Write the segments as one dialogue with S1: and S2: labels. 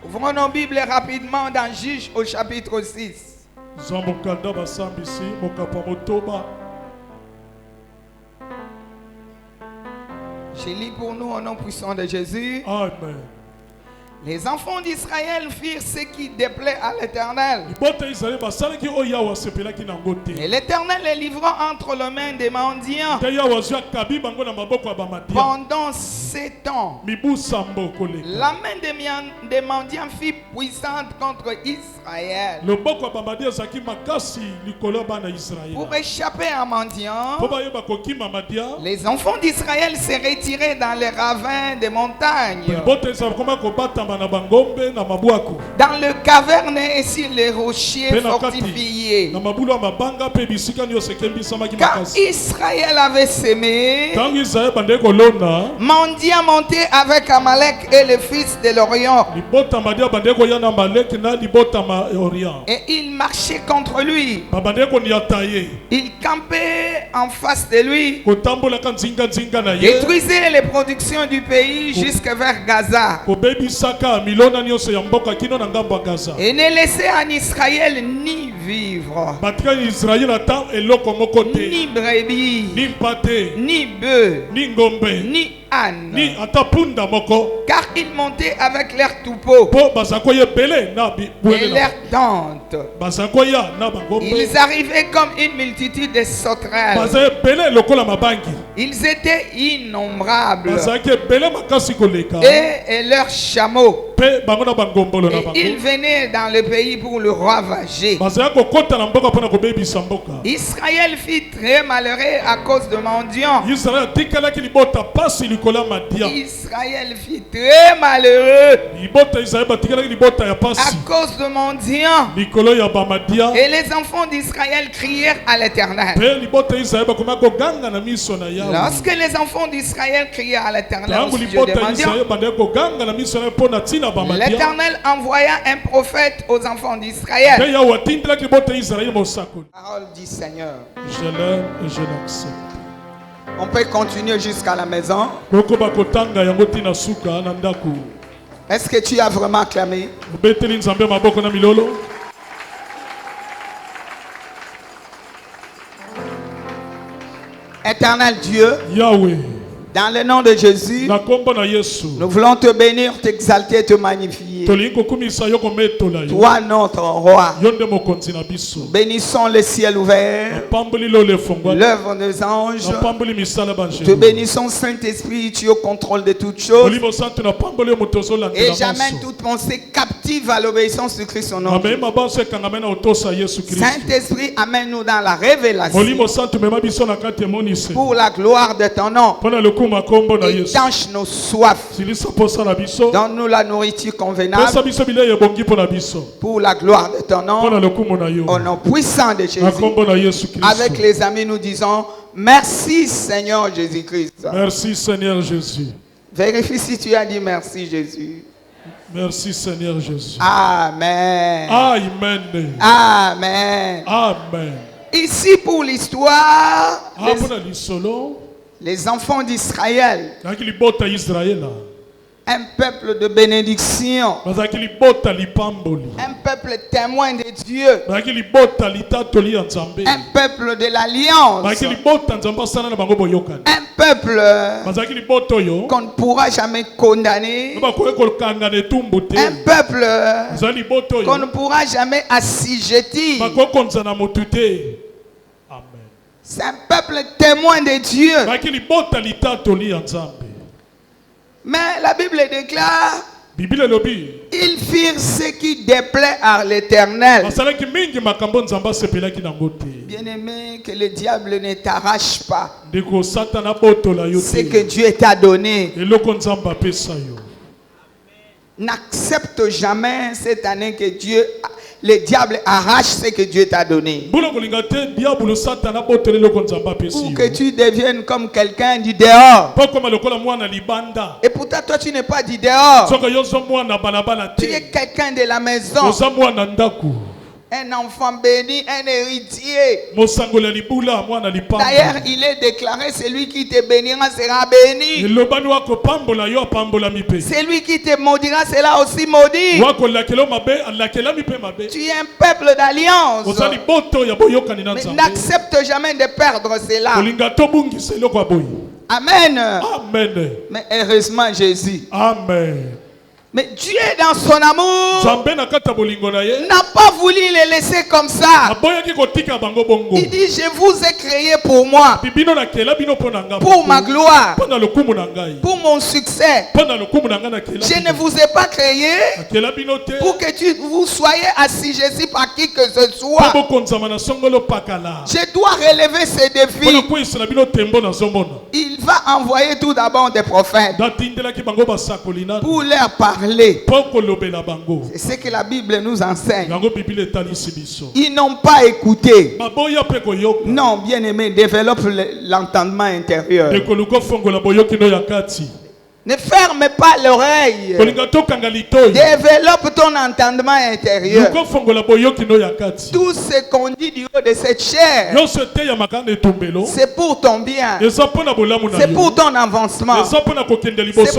S1: Ouvrons nos Bibles rapidement dans Juge au chapitre 6. Je lis pour nous au nom puissant de Jésus.
S2: Amen.
S1: Les enfants d'Israël firent ce qui déplaît à l'Éternel. Et l'Éternel les livra entre les mains des mendiants pendant 7 ans. La main des mendiants fut puissante contre Israël. Pour échapper à mendiants, les enfants d'Israël se retiraient dans les ravins des montagnes, dans le caverne et sur les rochers fortifiés. Car Israël avait semé, mendiant monté avec Amalek et les fils de l'Orient. Et il marchait contre lui. Il campait en face de lui, détruisait les productions du pays jusque vers Gaza. Et ne laissait en Israël ni vivre, ni brebis, ni bœufs, ni âne, car ils montaient avec leurs troupeaux et leurs tentes. Ils arrivaient comme une multitude de sauterelles. Ils étaient innombrables, et leurs chameaux. Et ils venaient dans le pays pour le ravager. Israël fut très malheureux à cause de mendiants. Israël fut très malheureux à cause de mendiants. Et les enfants d'Israël crièrent à l'Éternel. Lorsque les enfants d'Israël crièrent à l'Éternel au sujet des mendiants, l'Éternel envoya un prophète aux enfants d'Israël. Parole du Seigneur.
S2: Je l'aime et je l'accepte.
S1: On peut continuer jusqu'à la maison. Est-ce que tu as vraiment clamé? Éternel Dieu,
S2: Yahweh,
S1: dans le nom de Jésus, nous voulons te bénir, t'exalter, te magnifier. Toi, notre roi, bénissons le ciel ouvert, l'œuvre des anges. Te bénissons, Saint-Esprit, tu es au contrôle de toutes choses. Et j'amène toute pensée captive à l'obéissance de Christ, son nom. Saint-Esprit, amène-nous dans la révélation pour la gloire de ton nom. Étanche nos soifs. Donne-nous la nourriture convenable pour la gloire de ton nom. Au nom puissant de Jésus. Avec les amis, nous disons merci Seigneur Jésus-Christ.
S2: Merci Seigneur Jésus.
S1: Vérifie si tu as dit merci Jésus.
S2: Merci Seigneur Jésus.
S1: Amen.
S2: Amen.
S1: Amen.
S2: Amen.
S1: Ici pour l'histoire, les enfants d'Israël, un peuple de bénédiction, un peuple témoin de Dieu, un peuple de l'alliance, un peuple qu'on ne pourra jamais condamner, un peuple qu'on ne pourra jamais assujettir. C'est un peuple témoin de Dieu. Mais la Bible déclare, ils firent ce qui déplaît à l'Éternel. Bien-aimé, que le diable ne t'arrache pas ce que Dieu t'a donné. N'accepte jamais cette année que le diable arrache ce que Dieu t'a donné. Ou que tu deviennes comme quelqu'un du dehors. Et pourtant toi tu n'es pas du dehors. Tu es quelqu'un de la maison. Un enfant béni, un héritier. D'ailleurs, il est déclaré, celui qui te bénira sera béni. Celui qui te maudira sera aussi maudit. Tu es un peuple d'alliance. Mais n'accepte jamais de perdre cela. Amen.
S2: Amen.
S1: Mais heureusement Jésus.
S2: Amen.
S1: Mais Dieu dans son amour n'a pas voulu les laisser comme ça. Il dit, je vous ai créé pour moi, pour ma gloire, pour mon succès. Je ne vous ai pas créé pour que vous soyez assujettis par qui que ce soit. Je dois relever ces défis. Il va envoyer tout d'abord des prophètes pour leur parler. C'est ce que la Bible nous enseigne. Ils n'ont pas écouté. Non, bien aimé, développe l'entendement intérieur. Ne ferme pas l'oreille. Développe ton entendement intérieur. Tout ce qu'on dit du haut de cette chair, c'est pour ton bien. C'est pour ton avancement. C'est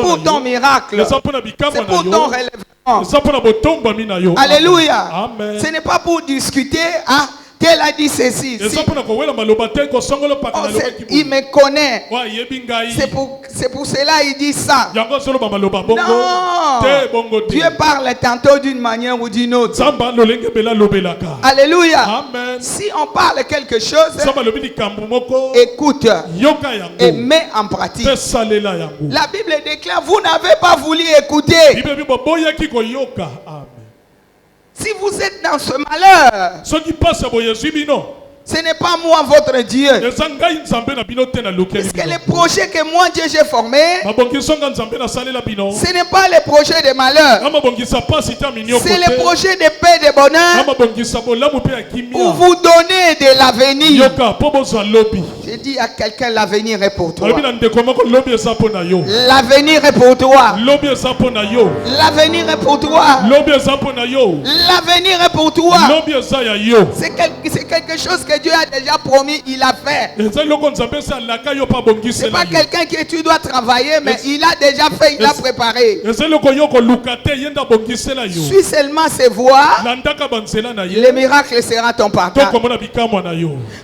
S1: pour ton miracle. C'est pour ton relèvement. Alléluia. Amen. Ce n'est pas pour discuter. Tel a dit ceci. Il me connaît. C'est pour cela qu'il dit ça. Non. Dieu parle tantôt d'une manière ou d'une autre. Alléluia. Amen. Si on parle quelque chose, écoute et mets en pratique. La Bible déclare, vous n'avez pas voulu écouter. Si vous êtes dans ce malheur, ce n'est pas moi votre Dieu. Parce que les projets que moi Dieu j'ai formés, ce n'est pas les projets de malheur. C'est les projets de paix et de bonheur pour vous donner de l'avenir. J'ai dit à quelqu'un, l'avenir est pour toi. L'avenir est pour toi. L'avenir est pour toi. L'avenir est pour toi. C'est quelque chose que Dieu a déjà promis, il a fait. C'est pas quelqu'un que tu dois travailler, mais il a déjà fait, il a préparé. Suis seulement ses voies, le miracle sera ton partage.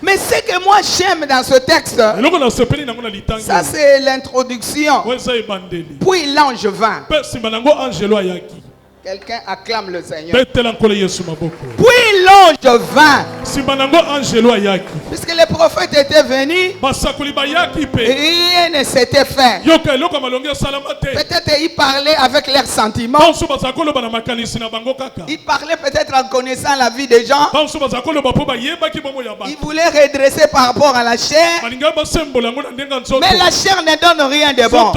S1: Mais ce que moi j'aime dans ce texte, ça c'est l'introduction. Puis l'ange vint. Quelqu'un acclame le Seigneur. Puis l'ange vint. Puisque les prophètes étaient venus, rien ne s'était fait. Peut-être ils parlaient avec leurs sentiments. Ils parlaient peut-être en connaissant la vie des gens. Ils voulaient redresser par rapport à la chair. Mais la chair ne donne rien de bon.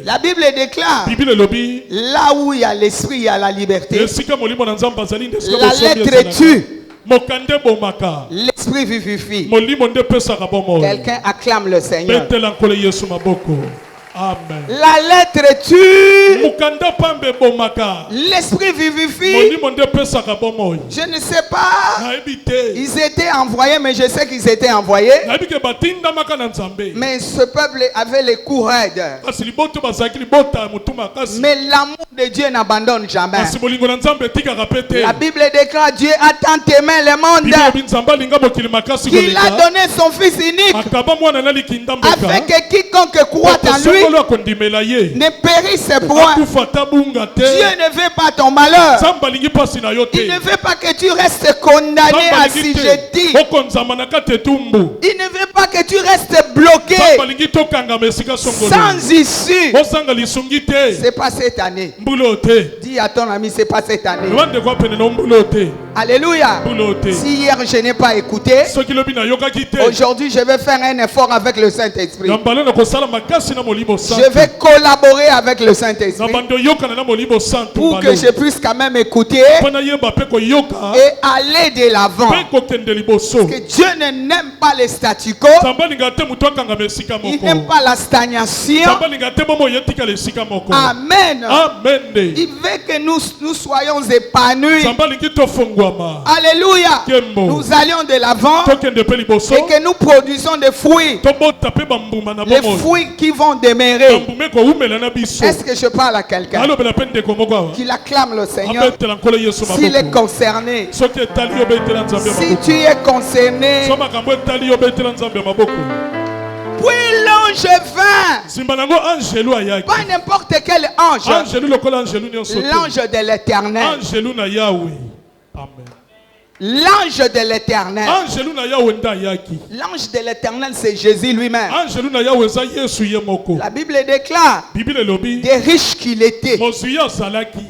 S1: La Bible déclare, là où il y a l'esprit, il y a la liberté. La lettre tue, l'esprit vivifie. Quelqu'un acclame le Seigneur. Amen. La lettre tue, l'esprit vivifie. Je ne sais pas, ils étaient envoyés, mais je sais qu'ils étaient envoyés. Mais ce peuple avait les coups raides. Mais l'amour de Dieu n'abandonne jamais. La Bible déclare, Dieu a tant aimé le monde qu'il a donné son Fils unique, afin que quiconque croit en lui ne périsse point. Dieu ne veut pas ton malheur. Il ne veut pas que tu restes condamné, assujetti. Il ne veut pas que tu restes bloqué sans issue. C'est pas cette année. Dis à ton ami, c'est pas cette année. Alléluia. Si hier je n'ai pas écouté, aujourd'hui je vais faire un effort avec le Saint-Esprit. Je vais collaborer avec le Saint-Esprit pour que je puisse quand même écouter et aller de l'avant. Parce que Dieu n'aime pas les statu quo. Il n'aime pas la stagnation. Amen. Il veut que nous soyons épanouis. Alléluia. Nous allions de l'avant et que nous produisons des fruits. Les fruits qui vont demeurer. Est-ce que je parle à quelqu'un qui acclame le Seigneur? S'il est concerné, si tu es concerné, puis l'ange vint. Pas n'importe quel ange. L'ange de l'Éternel.
S3: Amen.
S1: L'ange de l'Éternel. L'ange de l'Éternel, c'est Jésus lui-même. La Bible déclare des riches qu'il était.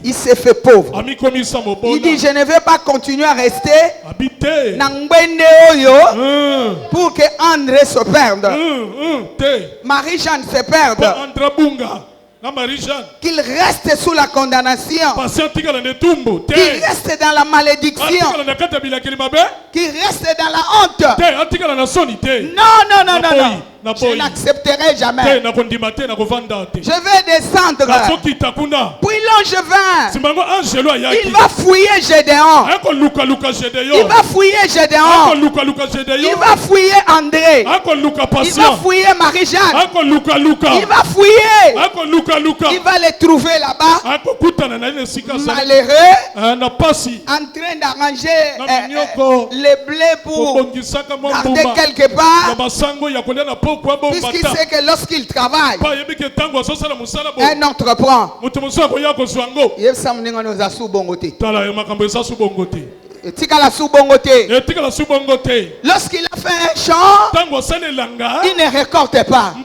S1: Il s'est fait pauvre. Il dit, je ne vais pas continuer à rester pour que André se perde. Marie-Jeanne se perde. Qu'il reste sous la condamnation. Qu'il reste dans la malédiction. Qu'il reste dans la honte. Non. Je n'accepterai jamais. Je vais descendre. Puis l'ange vint. Il va fouiller Gédéon. Il va fouiller Gédéon. Il va fouiller André. Il va fouiller Marie-Jeanne. Il va fouiller. Il va les trouver là-bas. Malheureux. En train d'arranger les blés pour garder quelque part. Puisqu'il sait que lorsqu'il travaille, un entreprend. Lorsqu'il a fait un champ, il ne récolte pas.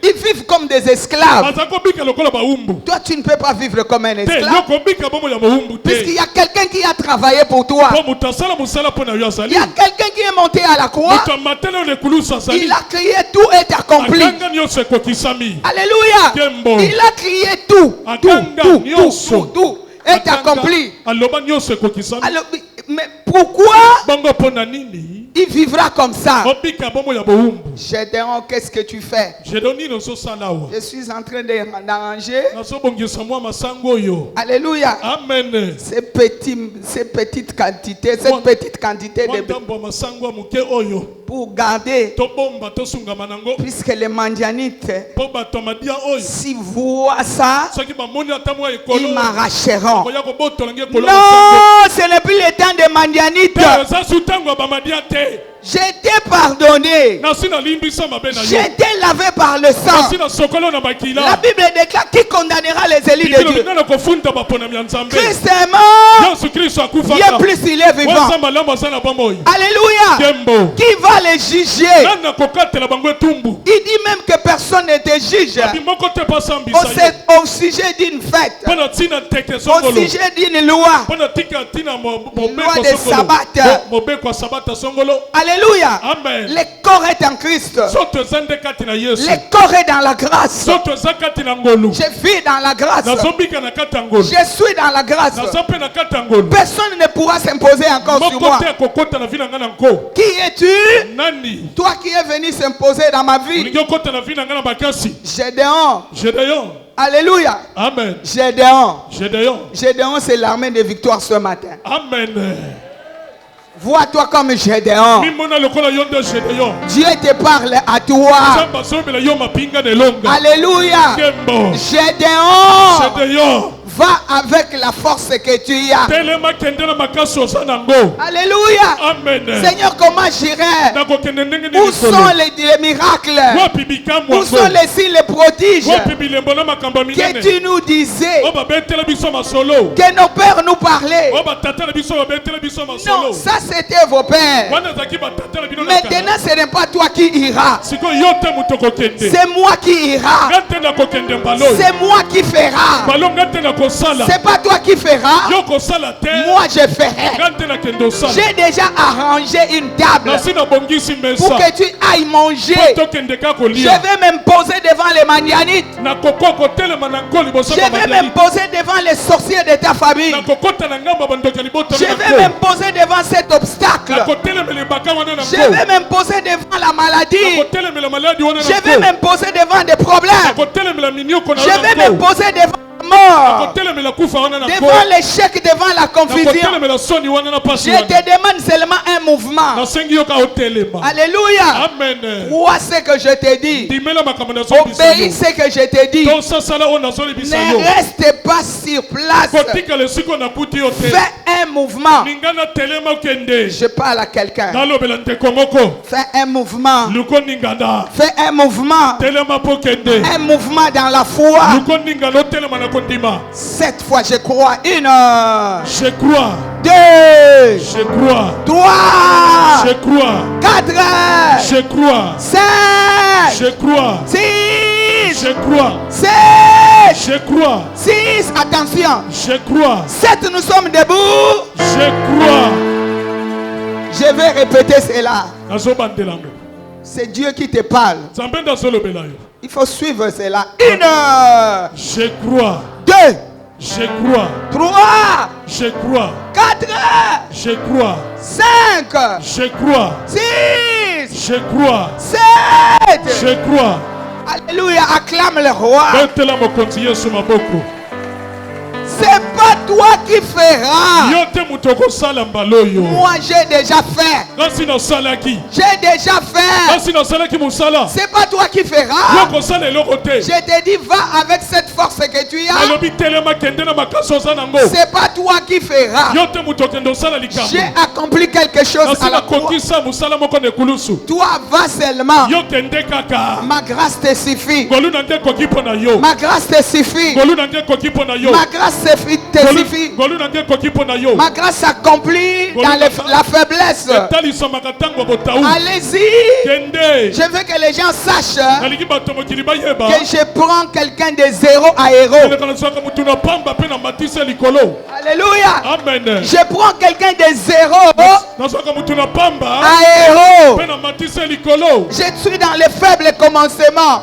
S1: Ils vivent comme des esclaves. Toi, tu ne peux pas vivre comme un esclave. Puisqu'il y a quelqu'un qui a travaillé pour toi. Il y a quelqu'un qui est monté à la croix. Il a crié, tout est accompli. Alléluia. Il a crié tout est accompli. Alors, mais pourquoi il vivra comme ça? Gédéon, qu'est-ce que tu fais? Je suis en train d'arranger. Alléluia.
S3: Amen.
S1: Ces petites quantités, cette petite quantité de pour garder, puisque les Mandianites, s'ils voient ça, ils m'arracheront. Non, ce n'est plus le temps des Mandianites. J'étais pardonné. J'étais lavé par le sang. La Bible déclare qui condamnera les élus de Dieu. Christ est mort. Bien plus il est vivant. Alléluia. Qui va les juger? Il dit même que personne ne te juge au sujet d'une fête, au sujet d'une loi, loi de sabbat. Alléluia.
S3: Amen.
S1: Le corps est en Christ. Le corps est dans la grâce. Je vis dans la grâce. Je suis dans la grâce. Personne ne pourra s'imposer encore sur moi. Qui es-tu? Toi qui es venu s'imposer dans ma vie. Gédéon. Alléluia.
S3: Amen.
S1: Gédéon, c'est l'armée de victoire ce matin.
S3: Amen.
S1: Vois-toi comme Gédéon. Dieu te parle à toi. Alléluia. Gédéon. Va avec la force que tu as. Alléluia.
S3: Amen.
S1: Seigneur, comment j'irai? Où sont les miracles? Où sont les signes, les prodiges que tu nous disais? Que nos pères nous parlaient. Non, ça c'était vos pères. Maintenant, ce n'est pas toi qui iras. C'est moi qui ira. C'est moi qui fera. C'est pas toi qui feras. Moi je ferai. J'ai déjà arrangé une table pour que tu ailles manger. Je vais m'imposer devant les Mandianites. Je vais m'imposer devant les sorciers de ta famille. Je vais m'imposer devant cet obstacle. Je vais m'imposer devant la maladie. Je vais m'imposer devant des problèmes. Je vais m'imposer devant mort, devant l'échec, devant la confusion, je te demande seulement un mouvement. Alléluia.
S3: Amen.
S1: Vois ce que je te dis. Obéis ce que je te dis. Ne reste pas sur place. Fais un mouvement. Je parle à quelqu'un. Fais un mouvement. Fais un mouvement. Un mouvement dans la foi. Cette fois, je crois. Une.
S3: Je crois.
S1: Deux.
S3: Je crois.
S1: Trois.
S3: Je crois.
S1: Quatre.
S3: Je crois.
S1: Cinq.
S3: Je crois.
S1: Six.
S3: Je crois.
S1: Sept.
S3: Je crois.
S1: Six. Attention.
S3: Je crois.
S1: Sept, nous sommes debout.
S3: Je crois.
S1: Je vais répéter cela. C'est Dieu qui te parle. Il faut suivre cela. Une.
S3: Je crois.
S1: Deux.
S3: Je crois.
S1: Trois.
S3: Je crois.
S1: Quatre.
S3: Je crois.
S1: Cinq.
S3: Je crois.
S1: Six.
S3: Je crois.
S1: Sept.
S3: Je crois.
S1: Alléluia. Acclame le roi. C'est pas toi qui feras. Moi j'ai déjà fait. J'ai déjà fait. C'est pas toi qui feras. Je te dis, va avec cette force que tu as. C'est pas toi qui feras. J'ai accompli quelque chose à la croix. Toi va seulement. Ma grâce te suffit. Ma grâce te suffit. Ma grâce te suffit. Ma grâce s'accomplit dans la faiblesse. Allez-y. Je veux que les gens sachent que je prends quelqu'un de zéro à héros. Alléluia.
S3: Amen.
S1: Je prends quelqu'un de zéro à héros. Je suis dans les faibles commencements.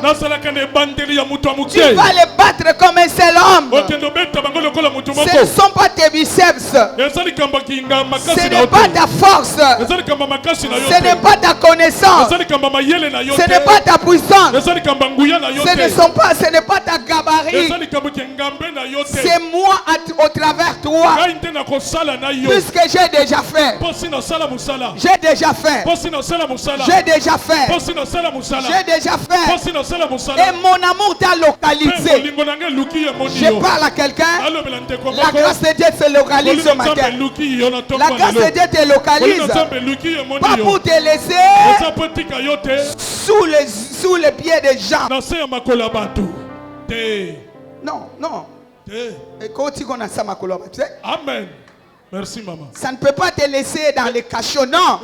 S1: Tu vas les battre comme un seul homme. Ce ne sont pas tes biceps. Ce n'est pas ta force. Ce n'est pas ta connaissance. Ce n'est pas ta puissance. Ce n'est pas ta gabarit. C'est moi au travers toi. Puisque j'ai déjà fait. J'ai déjà fait. J'ai déjà fait. J'ai déjà fait. Et mon amour t'a localisé. Je parle à quelqu'un. La grâce de Dieu se localise ce matin. La grâce de Dieu te localise. Pas pour te laisser sous les pieds des gens. Non, non.
S3: Amen. Merci maman.
S1: Ça ne peut pas te laisser dans les cachots, non.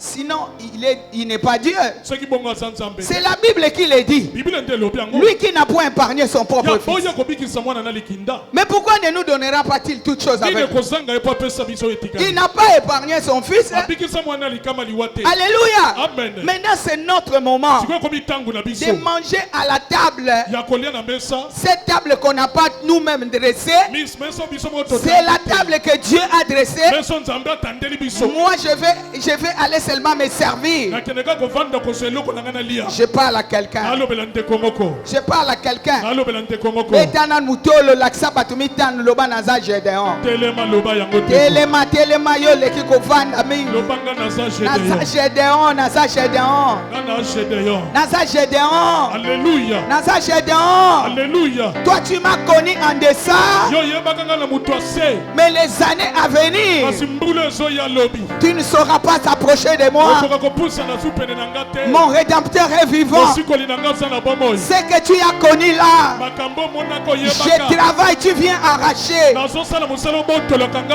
S1: Sinon, il n'est pas Dieu. C'est la Bible qui le dit. Lui qui n'a point épargné son propre fils. Mais pourquoi ne nous donnera pas-il toutes choses avec lui? Il n'a pas épargné son fils. Alléluia.
S3: Amen.
S1: Maintenant, c'est notre moment de manger à la table. Cette table qu'on n'a pas nous-mêmes dressée. C'est la table que Dieu a dressée. Moi, je vais aller seulement me servir. Je parle à quelqu'un. Je parle à quelqu'un. Telema yo leki kovanda mingi. Naza Gédéon.
S3: Alléluia.
S1: Naza Gédéon.
S3: Alléluia.
S1: Toi tu m'as connu en deçà. Mais les années à venir, tu ne sauras pas t'approcher de moi. Mon rédempteur est vivant. Ce que tu as connu là, je travaille, tu viens arracher.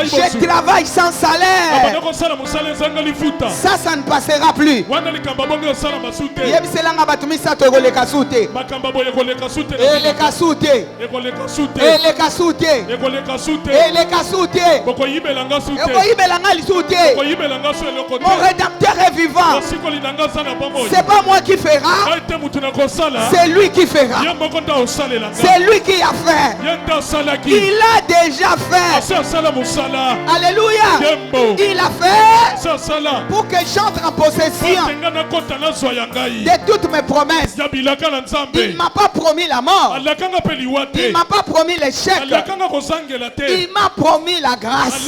S1: Je travaille sans salaire. Ça ne passera plus. Mon rédempteur est vivant. C'est pas moi qui fera. C'est lui qui fera. C'est lui qui a fait. Il a déjà fait. Alléluia. Il a fait pour que j'entre en possession de toutes mes promesses. Il ne m'a pas promis la mort. Il ne m'a pas promis l'échec. Il m'a promis la grâce.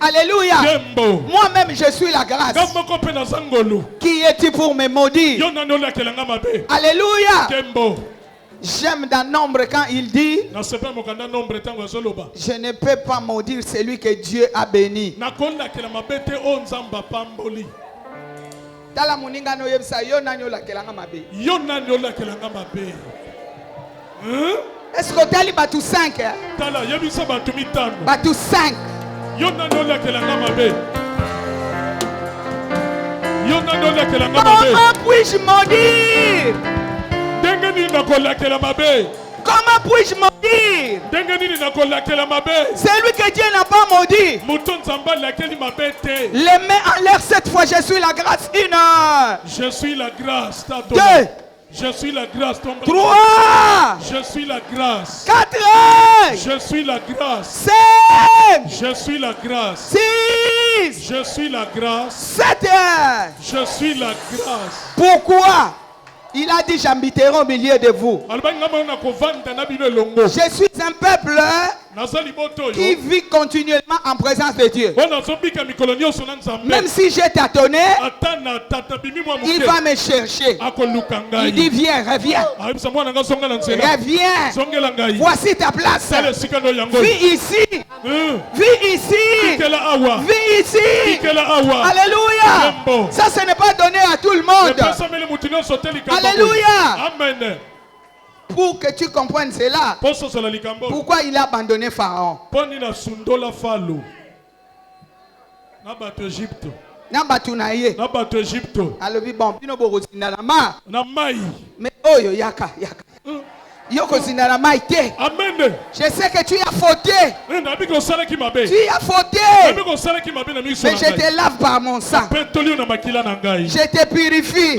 S1: Alléluia. Moi-même je suis la grâce. Qui es-tu pour me maudire? Alléluia. J'aime dans Nombre quand il dit je ne peux pas maudire celui que Dieu a béni. Tala muninga no yebisa yo nani olakelanga mabe. Est-ce que tali batu 5? Tala yebisa batu mitano. Batu 5. Yo nani olakelanga mabe. Yo nani olakelanga mabe. Comment puis-je maudire? Comment puis-je maudire? C'est lui que Dieu n'a pas maudit. Les mains en l'air cette fois, je suis la grâce. 1.
S3: Je suis la grâce.
S1: 2.
S3: Je suis la grâce.
S1: 3.
S3: Je suis la grâce.
S1: 4.
S3: Je suis la grâce.
S1: 5.
S3: Je suis la grâce.
S1: 6.
S3: Je suis la grâce.
S1: 7.
S3: Je suis la grâce.
S1: Pourquoi? Il a dit j'habiterai au milieu de vous. Je suis un peuple qui vit continuellement en présence de Dieu. Même si j'ai tâtonné, il va me chercher. Il dit viens, reviens. Reviens. Voici ta place. Vis ici. Vis ici. Vis ici. Alléluia. Ça, ce n'est pas donné à tout le monde. Alléluia.
S3: Amen.
S1: Pour que tu comprennes cela, pourquoi il a abandonné Pharaon? Mais oh yaka.
S3: Amen.
S1: Je sais que tu as fauté. Tu as fauté. Mais je te lave par mon sang. Je te purifie.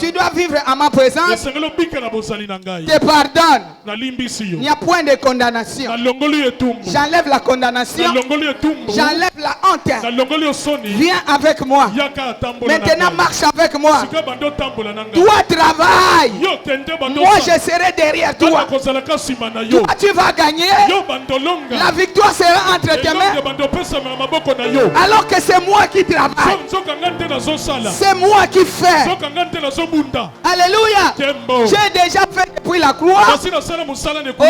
S1: Tu dois vivre à ma présence. Je te pardonne. Il n'y a point de condamnation. J'enlève la condamnation. J'enlève la honte. Viens avec moi. Maintenant marche avec moi. Toi travaille. Moi je serai derrière toi. Toi tu vas gagner. La victoire sera entre tes mains. Alors que c'est moi qui travaille. C'est moi qui fais. Alléluia. J'ai déjà fait depuis la croix.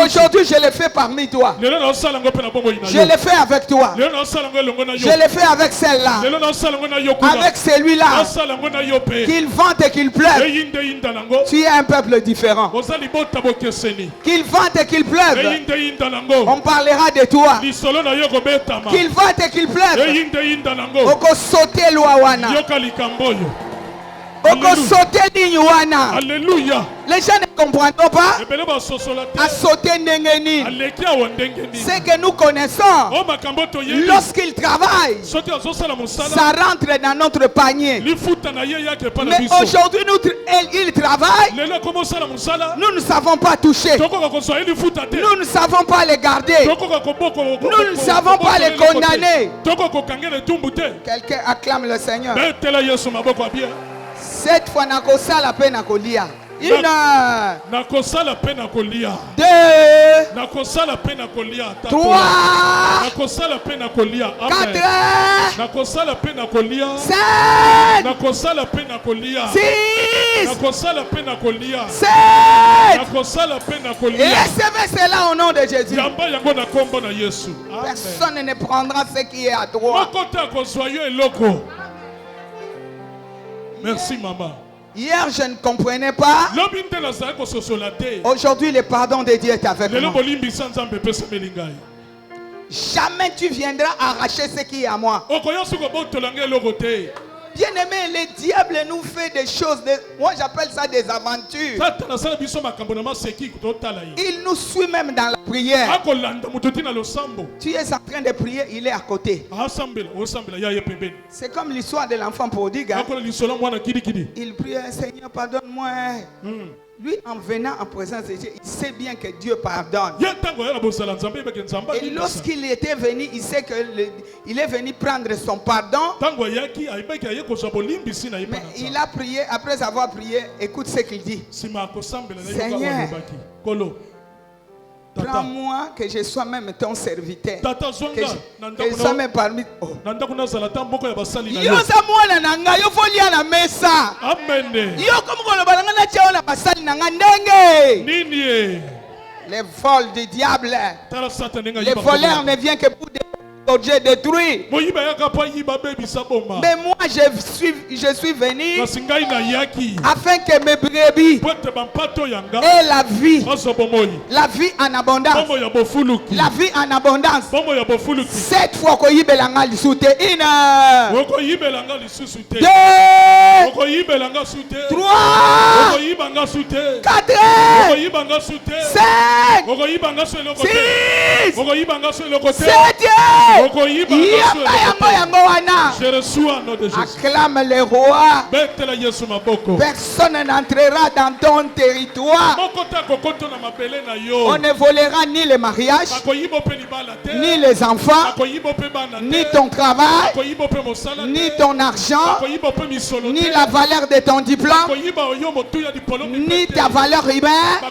S1: Aujourd'hui je le fais parmi toi. Je le fais avec toi. Je le fais avec celle-là. Avec celui-là. Qu'il vente et qu'il pleuve. Tu es un peuple différent. Qu'il vente et qu'il pleuve. On parlera de toi. Qu'il vente et qu'il pleuve. Oko sauter loawana. Oko sauter dignoana.
S3: Alléluia.
S1: Les gens ne comprendront pas. À sauter nengeni. C'est que nous connaissons. Lorsqu'il travaille, ça rentre dans notre panier. Mais aujourd'hui, il travaille. Nous ne savons pas toucher. Nous ne savons pas les garder. Nous ne savons pas les condamner. Quelqu'un acclame le Seigneur. Cette fois, nakosa la peine à kolia. 1. 2. 3. 4. 7. Recevez cela au nom de Jésus. Personne ne prendra ce qui est à droite.
S3: Merci maman.
S1: Hier, je ne comprenais pas. Aujourd'hui, le pardon de Dieu est avec moi. Jamais tu viendras arracher ce qui est à moi. Bien aimé, le diable nous fait des choses, moi j'appelle ça des aventures. Il nous suit même dans la prière. Tu es en train de prier, il est à côté. C'est comme l'histoire de l'enfant prodigue. Il prie, Seigneur, pardonne-moi. Lui, en venant en présence de Dieu, il sait bien que Dieu pardonne. Et lorsqu'il était venu, il sait qu'il est venu prendre son pardon. Mais il a prié, après avoir prié, écoute ce qu'il dit. Seigneur, prends-moi que je sois même ton serviteur. Que je sois même parmi. Les vols du diable. Les voleurs ne viennent que pour des objets détruits. Mais moi je suis venu afin que mes brebis aient la vie en abondance. La vie en abondance. Cette fois qu'on y belanga li soute une, 2, 3, 4, 5, 6, 7.
S2: Je reçois nom de Jésus.
S1: Acclame le roi. Personne n'entrera dans ton territoire. On ne volera ni le mariage, ni les enfants, ni ton travail, ni ton argent, ni la valeur de ton diplôme, ni ta valeur humaine.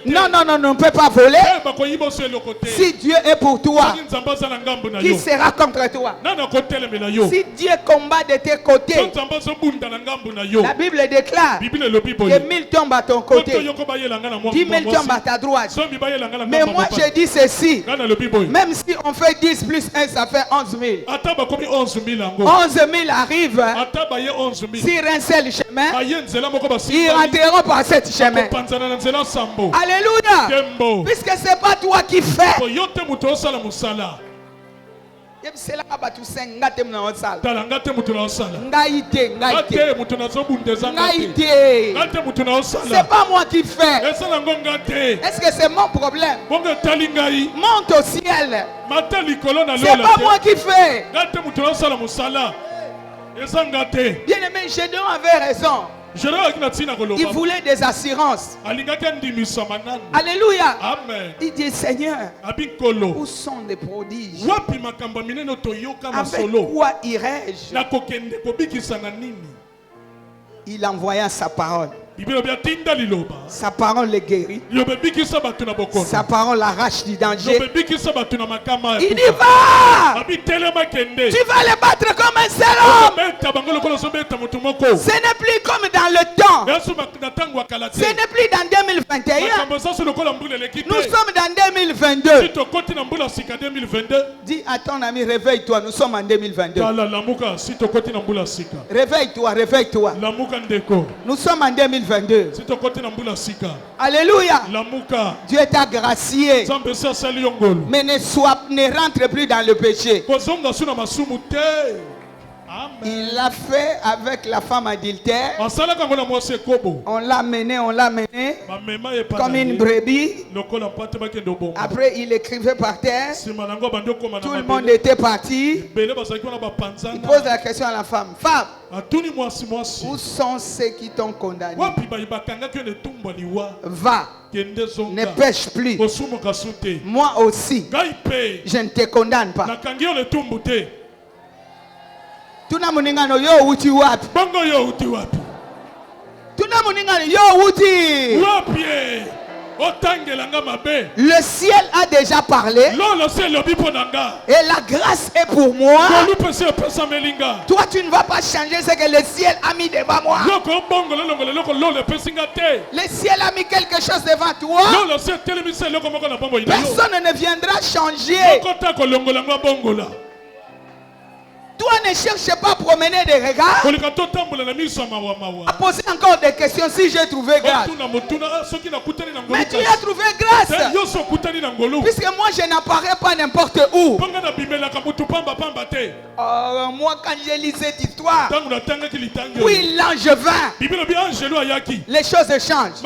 S1: Non, on ne peut pas voler. Si Dieu est pour toi, qui sera contre toi? Si Dieu combat de tes côtés, la Bible déclare que 1000 tombent à ton côté, 10 000 tombent à ta droite. Mais moi je dis ceci, même si on fait 10 plus 1, ça fait 11 000. 11 000 arrivent sur un seul chemin, ils rentreront par cet chemin. Alléluia. Puisque ce n'est pas toi qui fais. C'est pas moi qui fais. Est-ce que c'est mon problème? Monte au ciel. C'est pas moi qui fais. Bien aimé, Gédéon avait raison. Il voulait des assurances. Alléluia.
S2: Amen.
S1: Il dit, Seigneur, où sont les prodiges? Avec quoi irai-je? Il envoya sa parole. Sa parole les guérit. Sa parole l'arrache du danger. Il y va. Tu vas les battre comme un seul homme. Ce n'est plus comme dans le temps. Ce n'est plus dans 2021. Nous sommes dans 2022. Dis à ton ami, réveille-toi. Nous sommes en 2022. Réveille-toi. Nous sommes en 2022. Alléluia. Dieu t'a gracié. Mais ne rentre plus dans le péché. Il l'a fait avec la femme adultère. On l'a mené comme une brebis. Après il écrivait par terre. Tout le monde était parti. Il pose la question à la femme. Femme, où sont ceux qui t'ont condamné? Va, ne pêche plus. Moi aussi, je ne te condamne pas. Tuna muningano yo uti wapi?
S2: Bongo yo uti wapi?
S1: Tuna muningano yo uti
S2: wapi? Otangelanga mabe.
S1: Le ciel a déjà parlé. Et la grâce est pour moi. Toi tu ne vas pas changer ce que le ciel a mis devant moi. Le ciel a mis quelque chose devant toi. Personne ne viendra changer. Toi ne cherche pas à promener des regards, à poser encore des questions si j'ai trouvé grâce. Mais tu as trouvé grâce. Puisque moi je n'apparais pas n'importe où. Moi quand j'ai lu cette histoire, puis l'ange vint, les choses changent.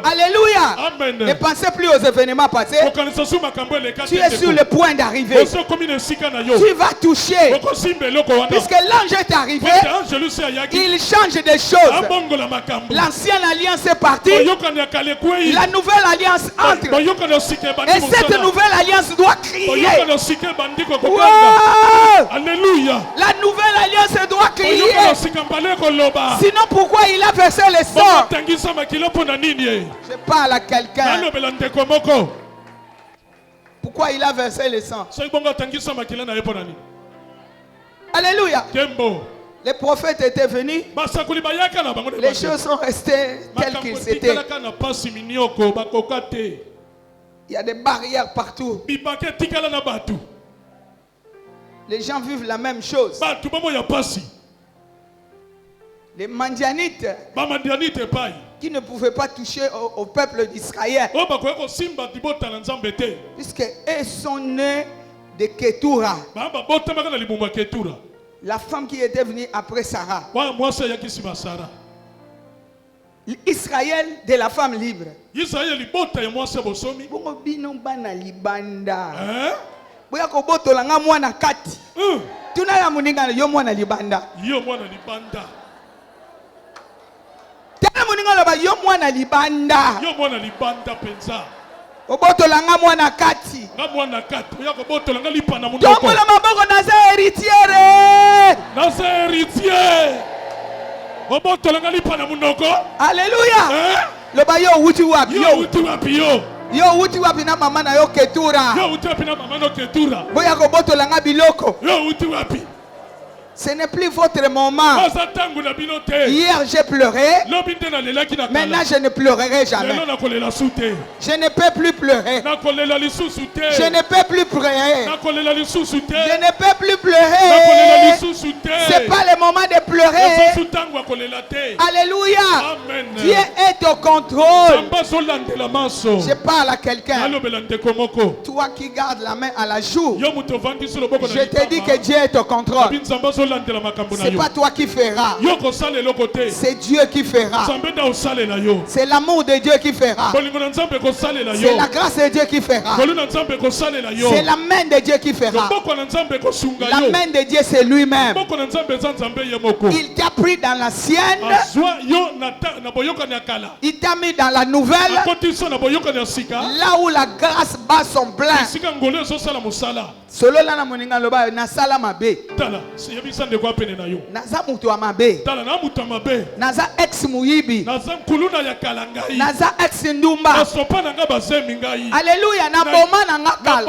S1: Alléluia. Ne pensez plus aux événements passés. Tu es sur le point d'arriver. Tu vas toucher. Puisque l'ange est arrivé, il change des choses. L'ancienne alliance est partie. La nouvelle alliance entre. Et cette nouvelle alliance doit crier. Wow!
S2: Alléluia.
S1: La nouvelle alliance doit crier. Sinon pourquoi il a versé le sang? Je parle à quelqu'un. Pourquoi il a versé le sang? Alléluia. Les prophètes étaient venus. Les choses sont restées telles qu'ils étaient. Il y a des barrières partout. Les gens vivent la même chose. Les Mandianites qui ne pouvaient pas toucher au peuple d'Israël, puisqu'ils sont nés de Ketura. La femme qui était venue après Sarah. Israël de la femme libre. Boya ko botola nga mwana kati. Tuna ya muninga yo mwana libanda. Tena muninga loba yo mwana libanda.
S2: Penza.
S1: Obotola nga mwana kati.
S2: Nga mwana kati. Boya ko botola nga lipana munoko.
S1: Tombola maboko na za héritier.
S2: Na za héritier. Obotola nga lipana munoko.
S1: Alléluia. Loba yo wuti wapi yo.
S2: Yo wuti wapi yo.
S1: Yo uti wapi na mama na yo Ketura.
S2: Yo uti wapi na mama no Ketura.
S1: Boya ko botola nga biloko.
S2: Yo uti wapi.
S1: Ce n'est plus votre moment. Hier j'ai pleuré. Maintenant je ne pleurerai jamais. Je ne peux plus pleurer. Je ne peux plus pleurer. Je ne peux plus pleurer. C'est pas le moment de pleurer. Alléluia. Dieu est au contrôle. Je parle à quelqu'un. Toi qui gardes la main à la joue, je te dis que Dieu est au contrôle. C'est pas toi qui feras. C'est Dieu qui fera. C'est l'amour de Dieu qui fera. C'est la grâce de Dieu qui fera. C'est la main de Dieu qui fera. La main de Dieu c'est lui-même. Il t'a pris dans la sienne. Il t'a mis dans la nouvelle. Là où la grâce bat son plein. Solo la na moninga loba na sala mabe. Naza mutu amabe. Naza ex muyibi. Naza ex ndumba. Alléluia. Na boma na ngakala.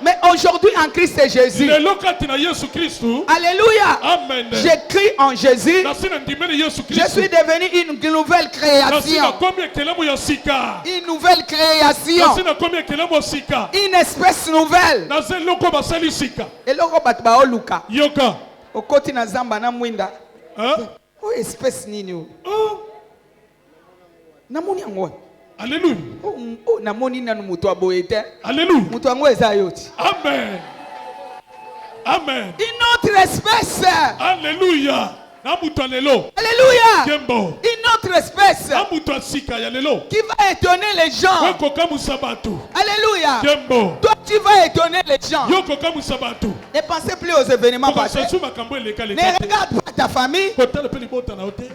S1: Mais aujourd'hui en Christ Jésus. Alléluia. J'écris en Jésus. Je suis devenu une nouvelle création. Une nouvelle création. Une espèce nouvelle. Eloko bat ba oluka.
S2: Yoka.
S1: Okoti na zamba na mwinda. O espèce nini o? Na moni yango.
S2: Alléluia.
S1: Oh na moni nanu mutu aboyete.
S2: Alléluia.
S1: Mutu yango eza yoti.
S2: Amen. Amen.
S1: Une autre espèce.
S2: Alléluia.
S1: Alléluia. Une autre espèce qui va étonner les gens. Alléluia. Toi tu vas étonner les gens. Ne pensez plus aux événements passés. Ne regarde pas ta famille.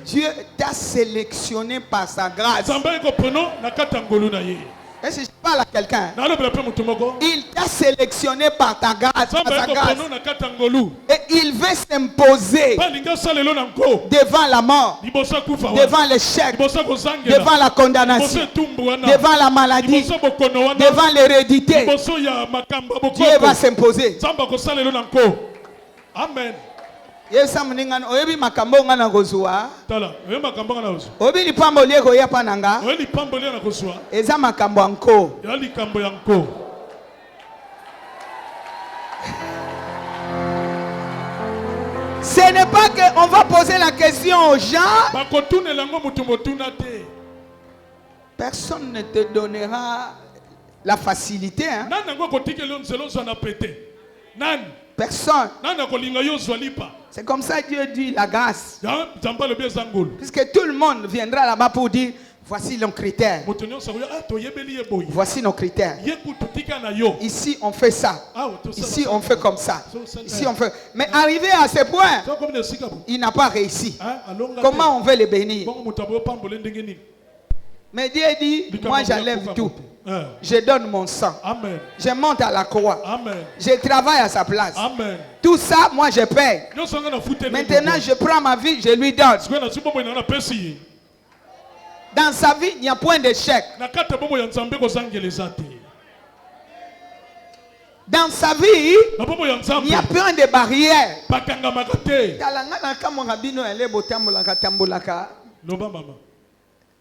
S1: Dieu t'a sélectionné par sa grâce. Est-ce que je parle à quelqu'un? Il t'a sélectionné par ta grâce, et il veut s'imposer devant la mort, devant l'échec, devant la condamnation, devant la maladie, devant l'hérédité. Dieu va s'imposer.
S2: Amen.
S1: Yesa mningana oyebi makambo ngana kozwa oyebi lipambo lieko ya pananga eza makambo anko Ce n'est pas qu'on va poser la question aux gens. Personne ne te donnera la facilité. Hein? Personne. C'est comme ça que Dieu dit la grâce. Puisque tout le monde viendra là-bas pour dire, voici nos critères. Voici nos critères. Ici, on fait ça. Ici, on fait comme ça. Ici, on fait... Mais arrivé à ce point, il n'a pas réussi. Comment on veut les bénir? Mais Dieu dit, moi j'enlève tout. Je donne mon sang.
S3: Amen.
S1: Je monte à la croix.
S3: Amen.
S1: Je travaille à sa place.
S3: Amen.
S1: Tout ça, moi je paie. Maintenant, je prends ma vie, je lui donne. Dans sa vie, il n'y a point d'échec. Dans sa vie, il n'y a point de barrière.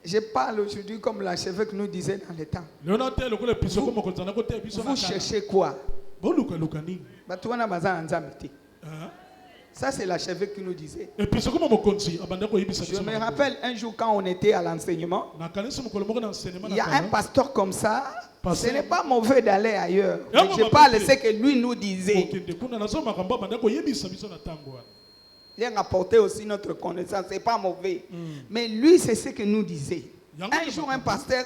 S1: Je parle aujourd'hui comme l'archevêque nous disait dans le temps. Vous cherchez quoi? Ça, c'est l'archevêque qui nous disait. Je me rappelle un jour quand on était à l'enseignement, il y a un pasteur comme ça. Ce n'est pas mauvais d'aller ailleurs. Je parle de ce que lui nous disait. Il a apporté aussi notre connaissance. Ce n'est pas mauvais. Mais lui, c'est ce que nous disait. Un jour, un pasteur,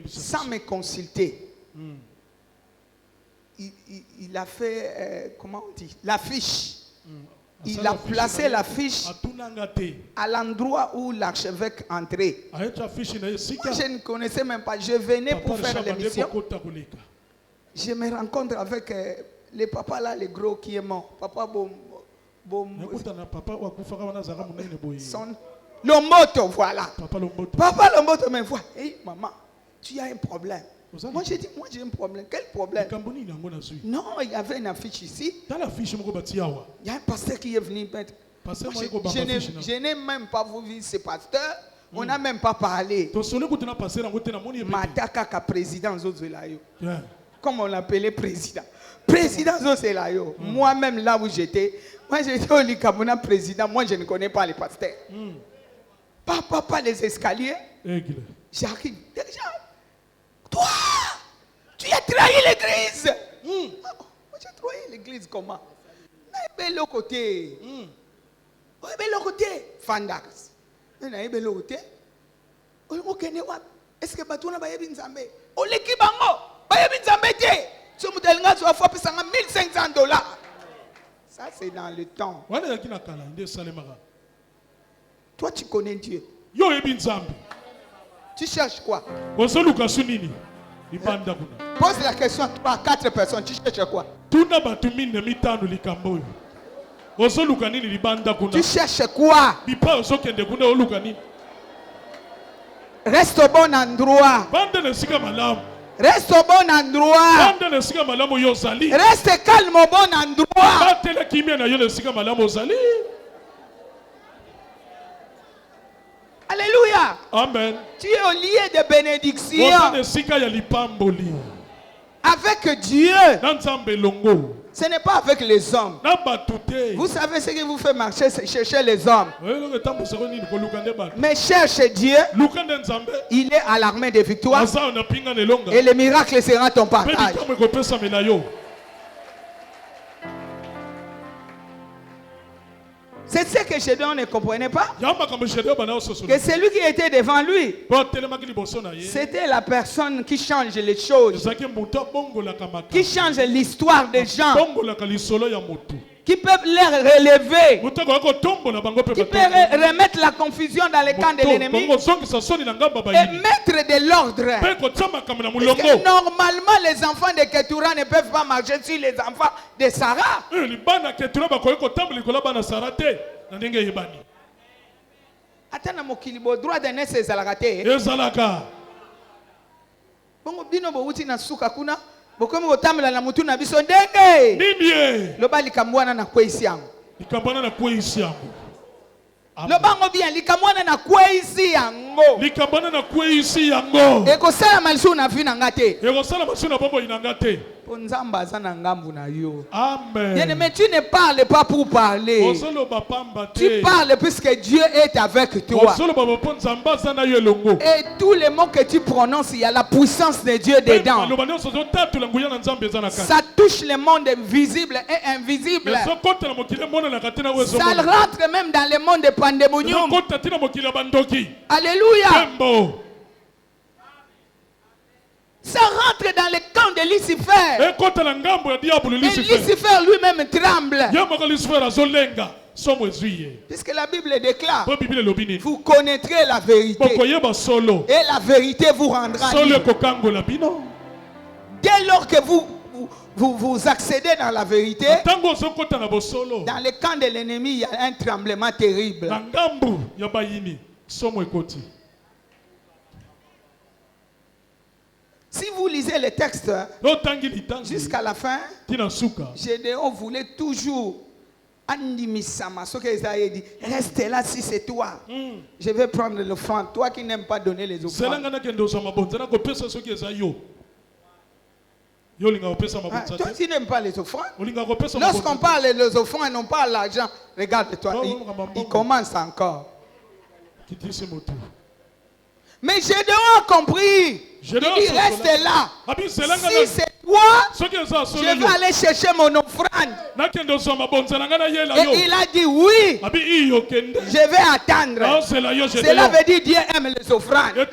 S1: sans me consulter, il a fait, comment on dit, l'affiche. Il a placé l'affiche à l'endroit où l'archevêque entrait. Moi, je ne connaissais même pas. Je venais pour faire l'émission. Je me rencontre avec les papas là, les gros qui est mort. Papa Lomboto, voilà. Papa Lomboto me voit. Hey, maman, tu as un problème. Moi, j'ai dit, moi j'ai un problème. Quel problème? Non, il y avait une affiche ici. Il y a un pasteur qui est venu mettre. Je n'ai même pas vu ce pasteur. On n'a même pas parlé. Mataka président Zozelayo. Comme on l'appelait président. Président Zozelayo. Moi-même là où j'étais, moi j'étais au Likamona président. Moi je ne connais pas les pasteurs. Pas les escaliers. J'arrive. Toi, tu as trahi l'église. Moi, j'ai trahi l'église comment? Mais l'autre côté. Mais l'autre côté. Fandax. Mais l'autre côté. Est-ce que tu as fait Nzambe? Oh, l'équipe bango. Bayebi Nzambe te. Tu m'as dit, tu as fait $1,500. Ça, c'est dans le temps. Toi, tu connais Dieu. Tu cherches quoi?
S3: Pose
S1: la question à 4 personnes. Tu cherches quoi? Tu cherches quoi? Reste au bon endroit. Reste au bon endroit. Reste calme au bon endroit. Alléluia.
S3: Amen.
S1: Tu es au lieu de bénédiction. Avec Dieu. Ce n'est pas avec les hommes. Vous savez ce que vous fait marcher, c'est chercher les hommes. Mais cherche Dieu. Il est à l'armée de victoire. Et le miracle sera ton partage. C'est ce que Gédéon ne comprenait pas. Que celui qui était devant lui, c'était la personne qui change les choses, qui change l'histoire des gens, qui peut les relever, qui peut remettre la confusion dans les camps de l'ennemi et mettre de l'ordre. Normalement, les enfants de Ketura ne peuvent pas marcher sur les enfants de Sarah. Attends, mon droit de naissance est zalakate. Bongo bino bo uti na suka kuna. Bokomi botamela na mutu na biso ndenge.
S3: Nini?
S1: Loba likamwana na kweisi yango.
S3: Likamwana na kweisi yango.
S1: Lobango bien likamwana na kweisi yango.
S3: Likamwana na kweisi yango.
S1: Eko sala malisu na vi na ngate.
S3: Eko sala malisu na bombo inangate. Amen.
S1: Bien-aimé, tu ne parles pas pour parler. Tu parles puisque Dieu est avec toi. Et tous les mots que tu prononces, il y a la puissance de Dieu dedans. Ça touche le monde visible et invisible. Ça rentre même dans le monde de pandémonium. Alléluia. Ça rentre dans le camp de Lucifer. Et Lucifer lui-même tremble. Puisque la Bible déclare, vous connaîtrez la vérité. Et la vérité vous rendra libre. Dès lors que vous accédez dans la vérité, dans le camp de l'ennemi, il y a un tremblement terrible. Si vous lisez les textes jusqu'à la fin, Gédéon voulait toujours reste là si c'est toi. Je vais prendre l'offrande. Toi qui n'aimes pas donner les offrandes. Toi tu n'aimes pas les offrandes. Lorsqu'on parle des offrandes, on parle l'argent. Regarde-toi, il commence encore. Mais Gédéon a compris. Il reste là. Si c'est toi, je vais aller chercher mon offrande. Et il a dit oui. Je vais attendre. Cela veut dire Dieu aime les offrandes.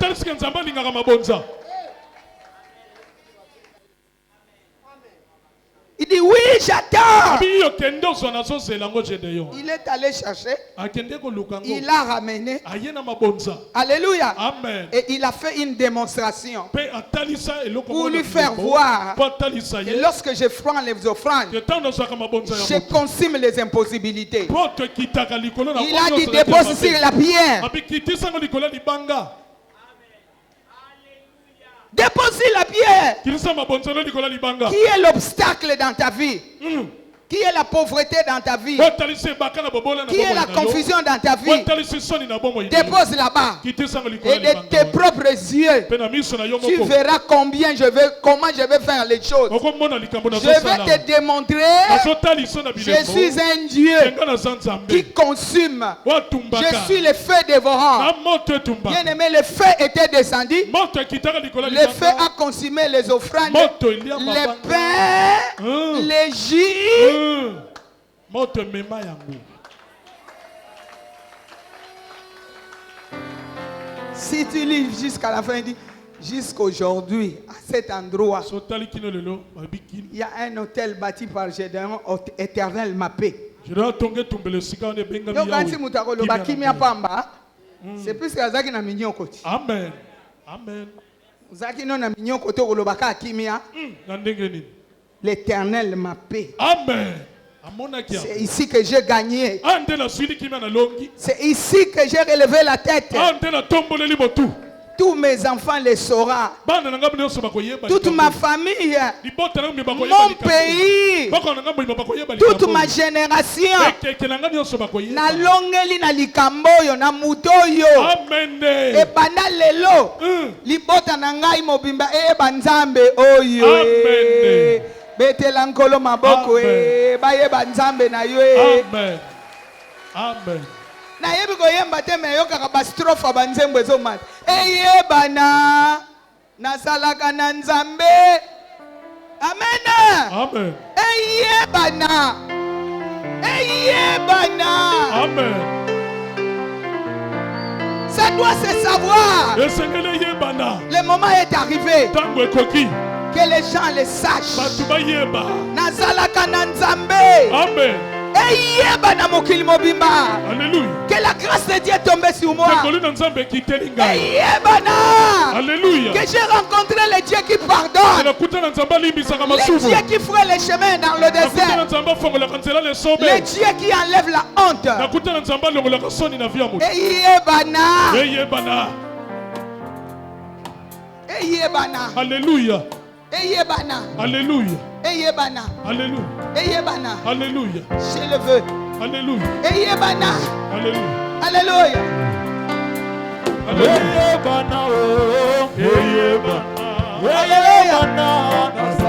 S1: Il dit oui, j'attends. Il est allé chercher. Il a ramené. Alléluia.
S3: Amen.
S1: Et il a fait une démonstration pour lui faire voir que lorsque je prends les offrandes, je consume les impossibilités. Il a dit dépose sur la pierre. Dépose la pierre. Qui est l'obstacle dans ta vie? Qui est la pauvreté dans ta vie? Qui est la confusion dans ta vie? Dépose là-bas. Et de tes propres yeux, tu verras comment je vais faire les choses. Je vais te démontrer. Je suis un Dieu qui consume. Je suis le feu dévorant. Bien aimé, le feu était descendu. Le feu a consumé les offrandes, les pains, les jus. Si tu lis jusqu'à la fin, il dit jusqu'aujourd'hui, à cet endroit, il y a un hôtel bâti par Gédéon, éternel ma paix. C'est plus que ça qui n'a mis côté.
S3: Amen. Amen.
S1: L'éternel ma paix.
S3: Amen.
S1: C'est ici que j'ai gagné. C'est ici que j'ai relevé la tête. Tous mes enfants le sauront. Toute ma famille, mon pays, toute ma génération. Na longeli na likamboyo na mutoyo. E banda lelo. Libota na ngai mobimba e banzambe oyo. Betela nkolo maboko e baye banzambe na yo e.
S3: Amen. Amen.
S1: Na yebi ko yemba te me yoka ba strofa banzembo ezomata. Eyebana nasalaka na nzambe. Amen.
S3: Amen.
S1: Eyebana. Eyebana.
S3: Amen.
S1: Ça doit se savoir. Le moment est arrivé que les gens le sachent. Nazalaka na nzambe.
S3: Amen.
S1: Alléluia. Que la grâce de Dieu tombe sur moi.
S3: Alléluia.
S1: Que j'ai rencontré le Dieu qui pardonne. Le Dieu qui ferait les chemins dans le désert. Le Dieu qui enlève la honte.
S3: Alléluia.
S1: Eyebana.
S3: Alléluia.
S1: Eyebana.
S3: Alléluia.
S1: Eyebana.
S3: Alléluia.
S1: Je le veux.
S3: Alléluia.
S1: Eyebana.
S3: Alléluia.
S1: Alléluia.
S3: Eyebana. Eyebana.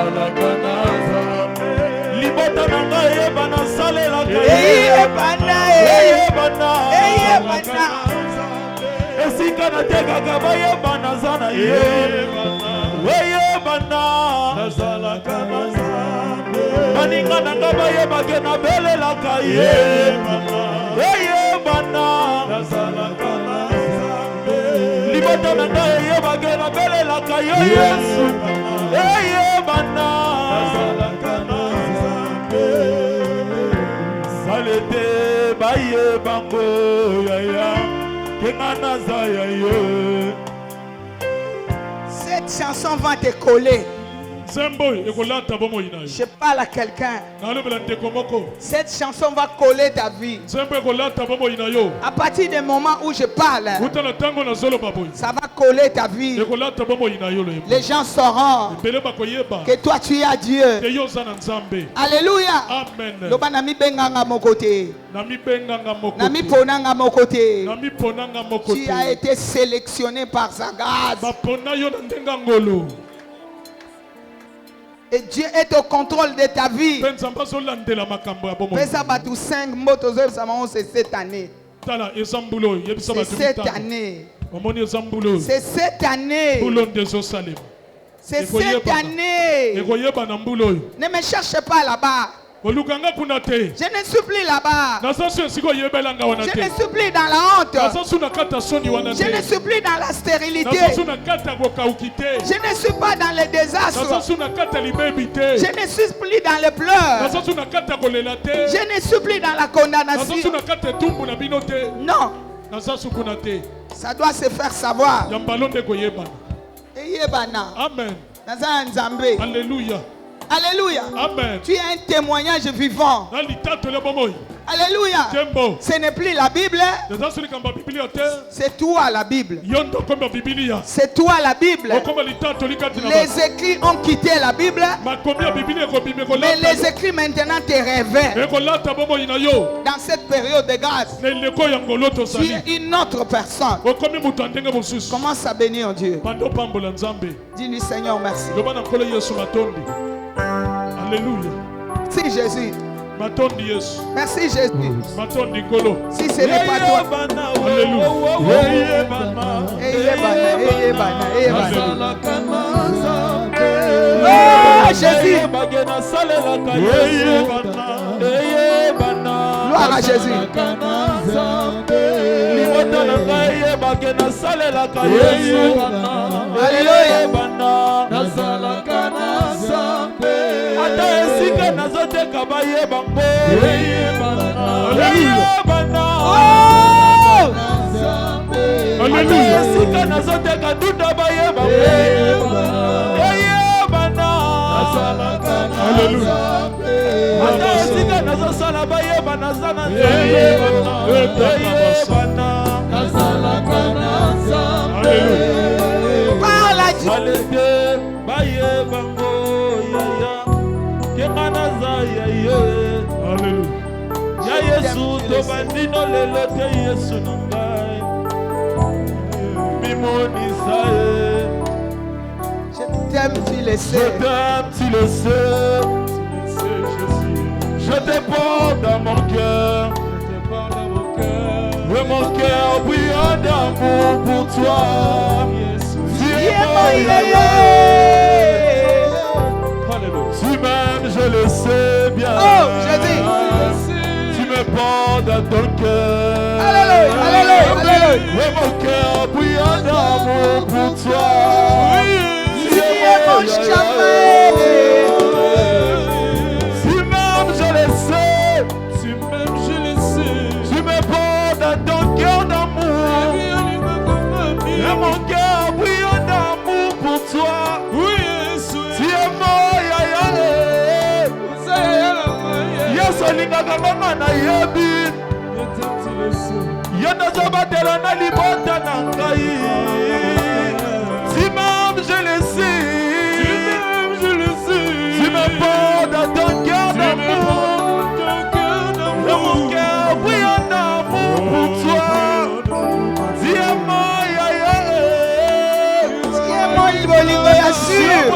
S3: Eyebana.
S2: esika natekaka bayebana zana ye weyebana nazalaka na Nzambe baninga nanga bayebake nabelelaka ye weyebana nazalaka na Nzambe libota nanga eyebake nabelelaka ye Yesu weyebana nazalaka na Nzambe salete bayebango yaya.
S1: Cette chanson va te coller. Je parle à quelqu'un. Cette chanson va coller ta vie. À partir du moment où je parle, ça va coller ta vie. Les gens sauront que toi tu es à Dieu. Alléluia. Amen. Tu as été sélectionné par sa grâce. Et Dieu est au contrôle de ta vie. C'est cette année. C'est cette année. C'est cette année. C'est cette année. Ne me cherche pas là-bas. Je ne suis plus là-bas. Je ne suis plus dans la honte. Je ne suis plus dans la stérilité. Je ne suis pas dans le désastre. Je ne suis plus dans les pleurs. Je ne suis plus dans la condamnation. Non. Ça doit se faire savoir. Amen. Alléluia. Alléluia. Amen. Tu es un témoignage vivant. Alléluia. Ce n'est plus la Bible. C'est toi la Bible. C'est toi la Bible. Les écrits ont quitté la Bible. Mais les écrits maintenant te révèlent. Dans cette période de grâce, tu es une autre personne. Commence à bénir Dieu. Dis-lui Seigneur merci. Alléluia. Si Jésus. Merci Jésus. Si ce n'est pas toi. Alléluia. Oh Jésus. Gloire à Jésus. Alléluia. Parle à je t'aime, tu le sais.
S2: Je t'aime, tu le sais. Je te porte dans mon cœur. Oui, mon cœur brille d'amour pour toi. Tu es mon tu m'aimes, je le sais bien.
S1: Oh, je dis.
S2: Tu me portes dans ton cœur.
S1: Alléluia, alléluia, alléluia.
S2: Oui, mon cœur brille d'amour pour toi.
S1: Tu es mon chemin.
S2: Tu m'aimes, je le sais. Tu m'aimes, je le sais. Tu me portes dans ton cœur d'amour. Et mon cœur brille d'amour pour toi. Tu es mon Solingaka mama na yebi Yona zobatela na libota na ngai Tu m'aimes, je le sais. Tu me portes dans ton cœur d'amour. Dans mon cœur brille d'amour pour toi. Tu es mon yaya.
S1: Tu es mon libolingo ya sûr.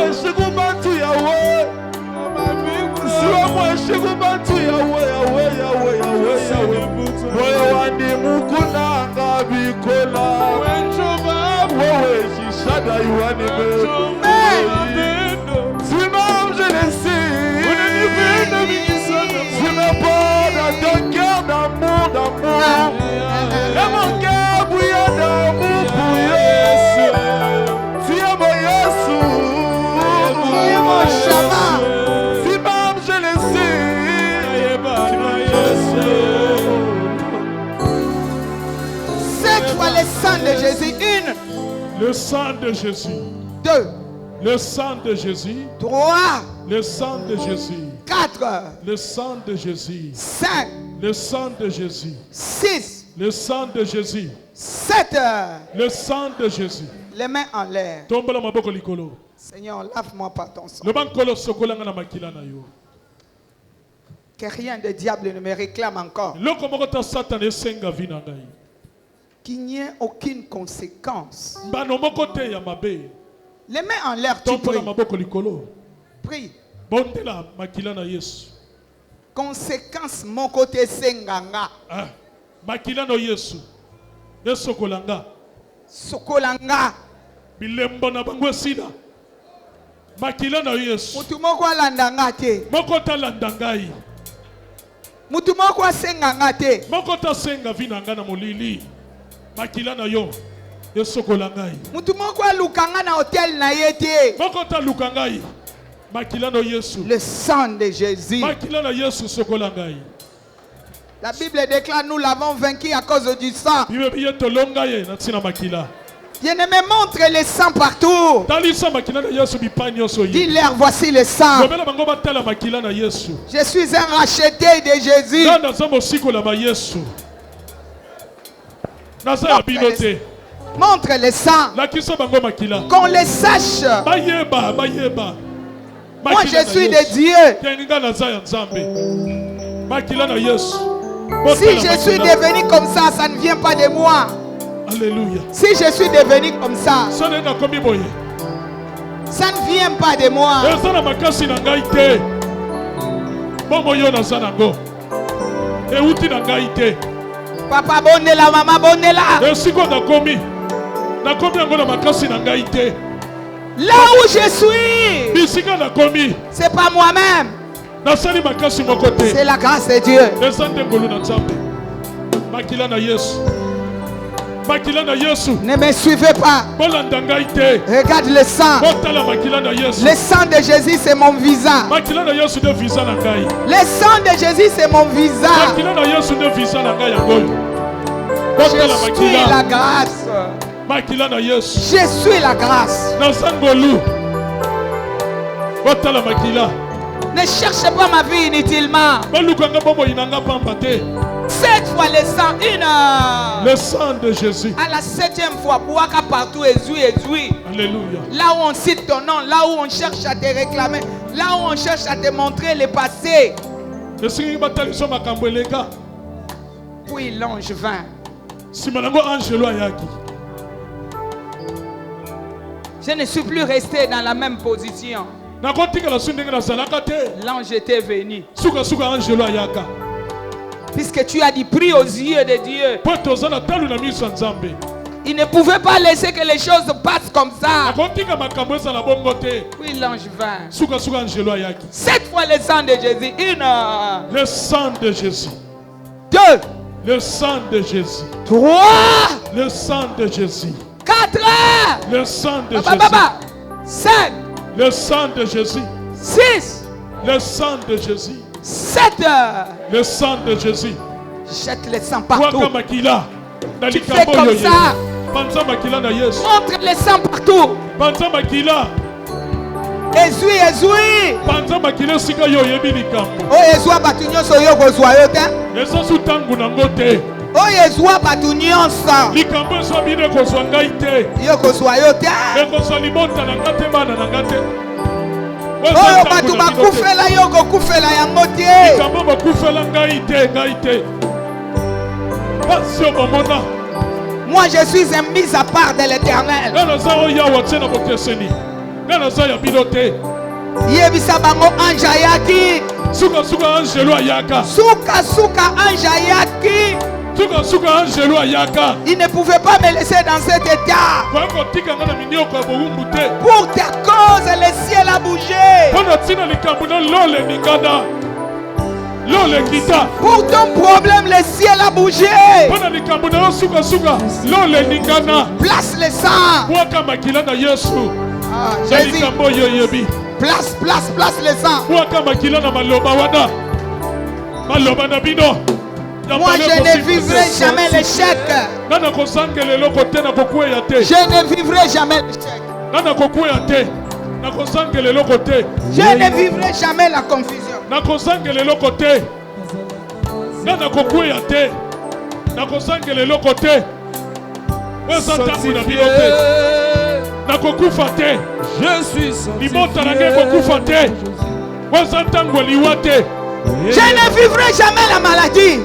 S2: Yahweh, Yahweh, Yahweh. m'aimes, je le sais. Tu me portes dans ton cœur d'amour. Et mon cœur bouillant d'amour pour Yesu. Tu es mon Yesu.
S1: Tu es mon Shama.
S2: Tu m'aimes, je le sais.
S1: Cette fois le sang de Jésus. 1.
S3: Le sang de Jésus.
S1: 2.
S3: Le sang de Jésus.
S1: 3.
S3: Le sang de Jésus.
S1: 4.
S3: Le sang de Jésus.
S1: 5.
S3: Le sang de Jésus.
S1: 6.
S3: Le sang de Jésus.
S1: 7.
S3: Le sang de Jésus.
S1: Les mains en l'air.
S3: Tombe la maboko likolo.
S1: Seigneur, lave-moi par ton sang.
S3: Le bankolo sokolanga na makila na yo.
S1: Que rien de diable ne me réclame encore.
S3: Loko mokota satan esenga vina ngai.
S1: Qu'il n'y ait aucune conséquence.
S3: Bano mokote ya mabe.
S1: Les mains en l'air, tu
S3: Tombe la
S1: pries.
S3: maboko likolo.
S1: Prie.
S3: Bondela makila na Yesu.
S1: Conséquence, mon côté senganga.
S3: Ah, makila no Yesu. Yesu kolanga.
S1: Sokolanga.
S3: Bilembo na bango sida. Makila na Yesu.
S1: Mutu moko alandanga te.
S3: Mokota landangai.
S1: Mutu moko asenganga te.
S3: Mokota senga vina nga na molili. Makila na yo. Yesu kolangai.
S1: Mutu moko alukanga na hotel na ye te.
S3: Mokota lukangai. Makila no Yesu.
S1: Le sang de Jésus.
S3: Makila na Yesu sokolangai.
S1: La Bible déclare nous l'avons vaincu à cause du sang.
S3: Bibe tolonga ye na tsina makila.
S1: Bien-aimé, montre le sang partout.
S3: Talisa makila na Yesu bipanyo so yi.
S1: Dis-leur, voici le sang.
S3: Lobela bango batala makila na Yesu.
S1: Je suis un racheté de Jésus.
S3: Nana zambo siko la ba Yesu. Naza ya binote.
S1: Montre le sang.
S3: La kisa bango makila.
S1: Qu'on le sache.
S3: Bayeba, bayeba.
S1: Moi je suis de Dieu.
S3: Kenga naza ya Nzambe. Makila na Yesu.
S1: Si je suis devenu comme ça ne vient pas de moi.
S3: Alléluia.
S1: Si je suis devenu comme ça,
S3: ça ne
S1: vient pas de moi. Papa bonela, maman bonela. Là où je suis, c'est pas moi-même. C'est la grâce de Dieu. Ne me suivez pas. Regarde le sang. Le sang de Jésus, c'est mon visa. Le sang de Jésus, c'est mon visa. Je suis la grâce. Je suis la grâce. Ne cherchez pas ma vie inutilement. Cette fois le sang,
S3: le sang de Jésus.
S1: À la 7e fois, Bouaka partout, Ezoui.
S3: Alléluia.
S1: Là où on cite ton nom, là où on cherche à te réclamer, là où on cherche à te montrer le passé. Puis l'ange vint. Je ne suis plus resté dans la même position. L'ange était venu. Puisque tu as dit, prie aux yeux de Dieu. Il ne pouvait pas laisser que les choses passent comme ça. Puis l'ange vint. Cette fois le sang de Jésus. 1.
S3: Le sang de Jésus.
S1: 2.
S3: Le sang de Jésus.
S1: 3.
S3: Le sang de Jésus.
S1: 4.
S3: Le sang de Jésus.
S1: 5.
S3: Le sang de Jésus.
S1: 6.
S3: Le sang de Jésus.
S1: 7.
S3: Le sang de Jésus.
S1: Jette le sang partout.
S3: Tu
S1: fais comme ça.
S3: Montre
S1: le sang partout. Ezui. Oh, ezua batu nyonso yo kozwa yo te. Oh, ezua batu nyonso yo kozwa yo te. Oh, batu bakufela yo kokufela yango te. Moi je suis un mis à part de l'Éternel. Yebisa bango ange ayaki. Suka ange ayaki. Il ne pouvait pas me laisser dans cet état. Pour ta cause, le ciel a bougé. Pour ton problème, le ciel a bougé. Place le sang. Jésus. Place le sang. Moi, je ne vivrai jamais l'échec. Je ne vivrai jamais l'échec. Je ne vivrai jamais la confusion.
S2: Je suis sanctifié.
S1: Je ne vivrai jamais la maladie.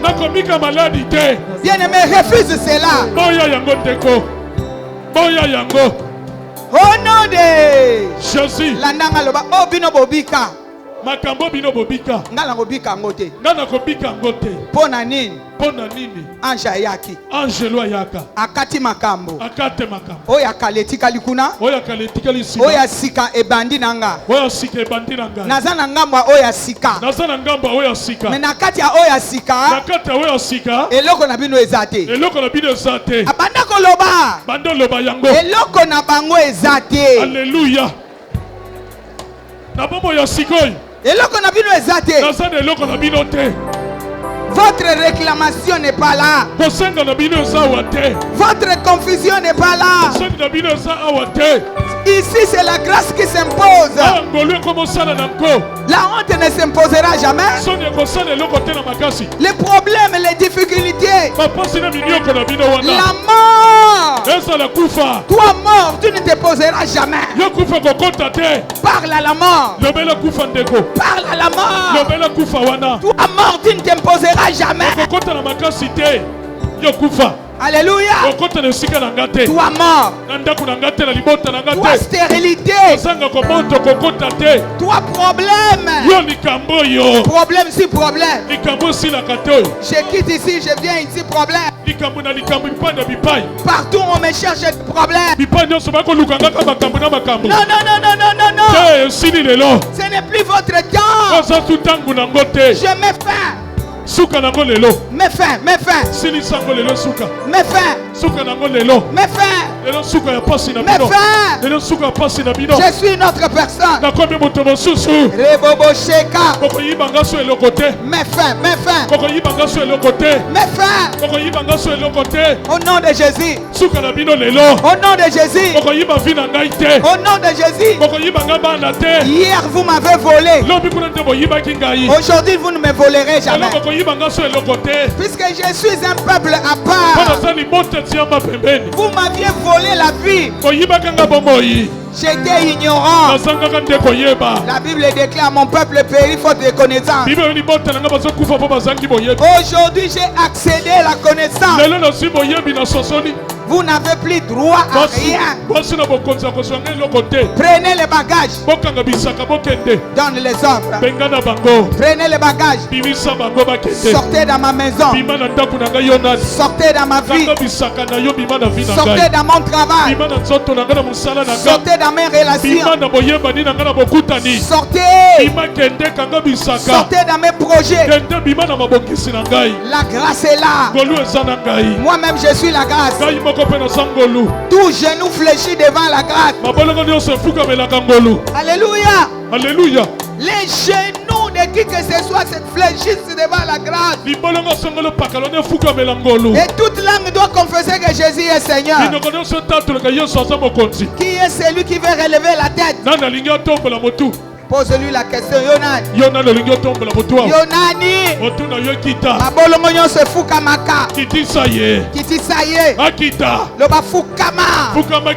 S1: Bien-aimé, refuse cela. Au nom de
S2: Jésus.
S1: Landanga loba obino bobika.
S2: Makambo bino bobika.
S1: Ngala bobika ngote.
S2: Ngana kobika ngote.
S1: Pona nini?
S2: Pona nini?
S1: Anja yaki.
S2: Angelo yaka.
S1: Akati makambo.
S2: Akate makambo.
S1: Oya kaletika likuna.
S2: Oya kaletika lisika.
S1: Oya sika ebandi nanga.
S2: Oya sika ebandi nanga.
S1: Nazana ngamba oya sika.
S2: Nazana ngamba oya sika.
S1: Mais nakati ya oya sika.
S2: Nakati ya oya sika.
S1: Eloko na bino ezate.
S2: Eloko na bino ezate.
S1: Abanda koloba.
S2: Bando loba yango.
S1: Eloko na bango ezate.
S2: Alléluia. Na bomo ya sikoi.
S1: Eloko na bino ezate.
S2: Nazana eloko na bino te.
S1: Votre réclamation n'est pas là. Votre confusion n'est pas là. Ici, c'est la grâce qui s'impose. La honte ne s'imposera jamais. Les problèmes, les difficultés. La mort. Toi, mort, tu ne te poseras jamais. Parle à la mort. Parle à la mort. Toi, mort, tu ne t'imposeras jamais. Alléluia. Toi mort. Toi stérilité. Toi problème. Problème si problème. Je quitte ici, je viens ici problème. Partout on me cherche des problèmes. Non. Ce n'est plus votre temps. Je mets fin.
S2: Suka nango lelo.
S1: Mets fin.
S2: Sili sango lelo suka.
S1: Mets fin.
S2: Suka nango lelo.
S1: Mets fin.
S2: Lelo suka ya pasi na
S1: bino. Mets fin.
S2: Lelo suka pasi na bino.
S1: Je suis une autre personne.
S2: Na komi moto mosusu.
S1: Rebobo sheka.
S2: Koko yibanga so elo kote.
S1: Mets fin.
S2: Koko yibanga so elo kote.
S1: Mets fin.
S2: Koko yibanga so elo kote.
S1: Au nom de Jésus.
S2: Suka na bino lelo.
S1: Au nom de Jésus.
S2: Koko yiba vina ngai te.
S1: Au nom de Jésus.
S2: Koko yibanga bana te.
S1: Hier vous m'avez volé.
S2: Lobi kuna ndebo yibaki ngai.
S1: Aujourd'hui vous ne me volerez jamais.
S2: Koko yibanga so elo kote.
S1: Puisque je suis un peuple à part. Vous m'aviez volé la vie. J'étais ignorant. La Bible déclare mon peuple périt faute de connaissance. Aujourd'hui j'ai accédé à la connaissance. Vous n'avez plus droit à rien. Prenez les bagages. Donne les offres. Prenez les bagages. Sortez dans ma maison. Sortez dans ma vie. Sortez dans mon travail. Sortez dans mes relations. Sortez. Sortez dans mes projets. La grâce est là. Moi-même je suis la grâce. Tout genou fléchit devant la grâce. Alléluia.
S2: Alléluia.
S1: Les genoux de qui que ce soit se fléchissent devant la grâce. Et toute langue doit confesser que Jésus est Seigneur. Qui est celui qui veut relever la tête? Pose-lui la question, Yonani. Abolongo nyonso fukamaka. Kiti saye. Loba fukama.
S2: Fukama.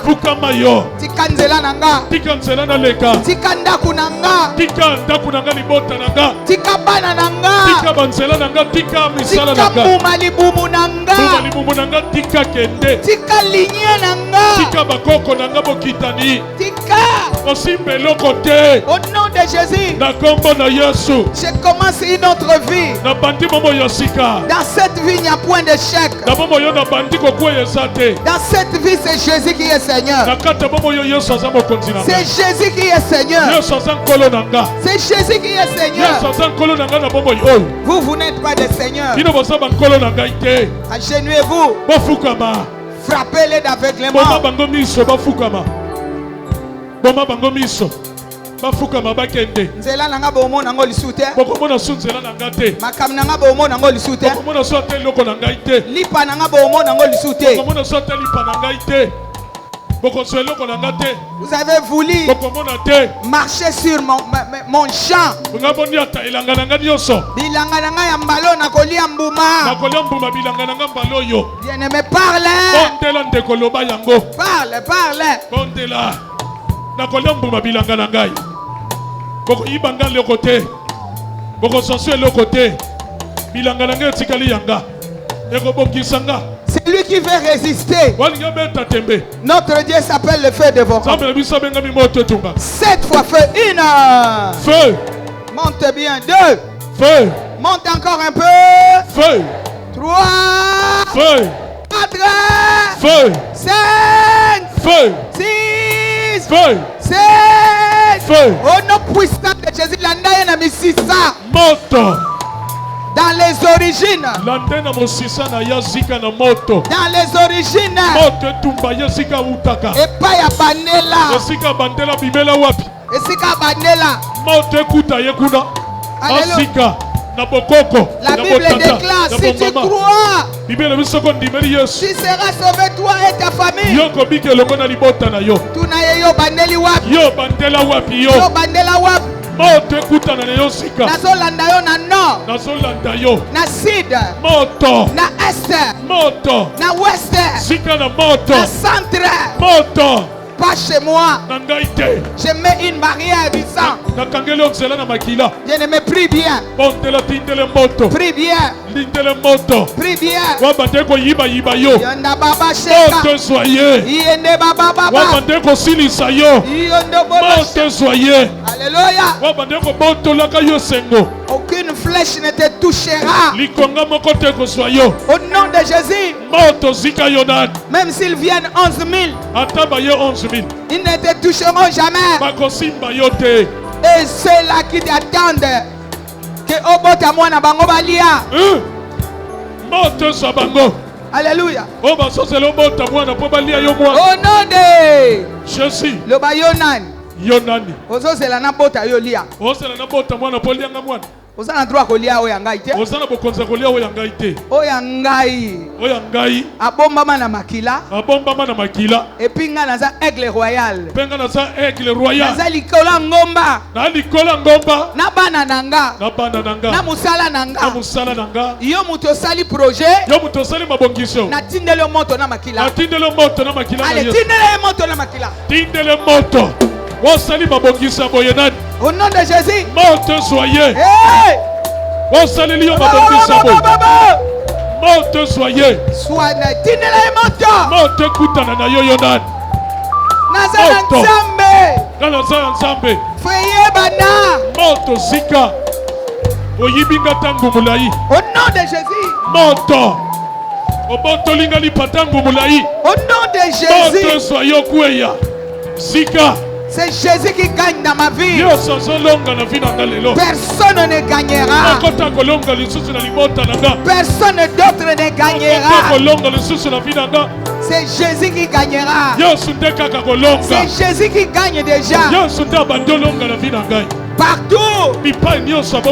S1: Fukama yo.
S2: Tika
S1: tika nzela nanga,
S3: tika nzela na leka,
S1: tika ndaku nanga,
S3: tika ndaku nanga libota nanga,
S1: tika bana nanga,
S3: tika banzela nanga, tika misala nanga,
S1: tika mbuma libumu nanga,
S3: mbuma libumu nanga, tika kende,
S1: tika linye nanga,
S3: tika bakoko nanga bokitani,
S1: tika
S3: osimbe lokote.
S1: Au nom de Jésus,
S3: na kombo na Yesu,
S1: je commence une autre vie.
S3: na bandi momo yosika,
S1: Dans cette vie, il n'y a point d'échec.
S3: na momo yo na bandi kokwe yesate,
S1: Dans cette vie, c'est Jésus qui est Seigneur.
S3: na kata momo yo Yesu aza mokonzi nanga,
S1: C'est Jésus qui est Seigneur.
S3: Yesu aza nkolo nanga,
S1: C'est Jésus qui est Seigneur.
S3: Yesu aza nkolo nanga na momo yo.
S1: Vous n'êtes pas des seigneurs.
S3: Bino boza bankolo na ngai te.
S1: Agenouillez-vous.
S3: Bafukama.
S1: Frappez-les d'aveuglement.
S3: Boma bango miso bafukama. Boma bango miso. Bafukama bakende.
S1: Nzela nanga bomo nango lisute.
S3: Bokomona su nzela na nga te.
S1: Makam nanga bomo nango lisute.
S3: Bokomona su ate loko na ngai te.
S1: Lipa nanga bomo nango lisute.
S3: Bokomona su ate lipa na ngai te. Bokonso eloko na nga te.
S1: Vous avez voulu
S3: Bokomona te.
S1: marcher sur mon champ.
S3: Nga boni ata elanga na nga nyonso.
S1: Bilanga nanga ya mbalo nakolia mbuma.
S3: Nakolia mbuma bilanga na nga mbalo yo.
S1: Bien-aimé, parle.
S3: Bondela ndeko loba yango.
S1: Parle, parle.
S3: Bondela. Nakolia mbuma bilanga na ngai. Boko ibanga loko te. Boko sansu eloko te. Bilanga na ngai etikali yanga. Eko bokisa nga.
S1: C'est lui qui veut résister.
S3: Walinga beta tembe.
S1: Notre Dieu s'appelle le feu dévorant.
S3: Sambela biso benga mi moto tunga.
S1: 7 fois feu. 1.
S3: Feu.
S1: Monte bien. 2.
S3: Feu.
S1: Monte encore un peu.
S3: Feu.
S1: 3.
S3: Feu.
S1: 4.
S3: Feu.
S1: 5.
S3: Feu.
S1: 6.
S3: Feu.
S1: 7.
S3: Feu.
S1: Au nom puissant de Jésus, l'andaye na misisa.
S3: Moto.
S1: Dans les origines.
S3: Landena mosisa na yazika na moto.
S1: Dans les origines.
S3: Moto tumba yazika utaka.
S1: Epa ya banela.
S3: Yazika bandela bimela wapi.
S1: Esika banela.
S3: Moto ekuta yekuna. Azika na bokoko.
S1: La Bible déclare, si tu crois,
S3: Bible bisoko ndimeli Yesu.
S1: tu seras sauvé toi et ta famille.
S3: Yoko bike longo na libota na yo.
S1: Tunaye yo bandeli wapi.
S3: Yo bandela wapi yo.
S1: Yo bandela wapi.
S3: Moto ekuta na yo sika.
S1: Nazolanda yo na nord.
S3: Nazolanda yo.
S1: Na sud.
S3: Moto.
S1: Na est.
S3: Moto.
S1: Na ouest.
S3: Sika na moto.
S1: Na centre.
S3: Moto.
S1: Pas chez moi.
S3: Je
S1: mets une barrière du sang.
S3: Bien-aimé,
S1: prie bien. Prie bien. Prie bien. Yonda baba sheka. Yende baba baba. Alléluia. Aucune flèche ne te touchera. Au nom de Jésus. Même s'ils viennent 11 000. Ils ne te toucheront jamais. Et ceux-là qui t'attendent, que Obota Mwana Bango Balia. Alléluia. Au nom de
S3: Jésus.
S1: Le Bayonan.
S3: Yonani.
S1: Ozo c'est la nabota yolia.
S3: Ozo la nabota mwana polianga mwana.
S1: Osana droit kolia oyangai te.
S3: Osana bokonza kolia oyangai te.
S1: Oyangai.
S3: Oyangai.
S1: Abomba mana makila.
S3: Abomba mana makila.
S1: Et puis nga naza aigle royal.
S3: Penga naza aigle royal.
S1: Naza likola ngomba.
S3: Na likola ngomba.
S1: Na bana nanga.
S3: Na bana nanga.
S1: Na musala nanga.
S3: Na musala nanga.
S1: Yo muto sali projet.
S3: Yo muto sali mabongiso.
S1: Na tindele moto na makila.
S3: Na tindele moto na makila.
S1: Allez, tindele moto na makila.
S3: Tindele moto. Wasali mabongisa boyenani.
S1: Au nom de Jésus.
S3: Moto soyez.
S1: Hey!
S3: Wasali liyo mabongisa boyenani. Moto soyez.
S1: Soyez tindele moto.
S3: Moto kutana na yo yonani.
S1: Nazana nzambe.
S3: Nazana nzambe.
S1: Freye bana.
S3: Moto sika. Oyibinga tangu mulai.
S1: Au nom de Jésus.
S3: Moto. Oboto linga lipatangu mulai.
S1: Au nom de Jésus.
S3: Moto soyez kweya. Sika.
S1: C'est Jésus qui gagne dans ma vie.
S3: Personne
S1: ne gagnera. Personne d'autre ne gagnera. C'est Jésus qui gagnera. C'est Jésus qui gagne déjà. Partout.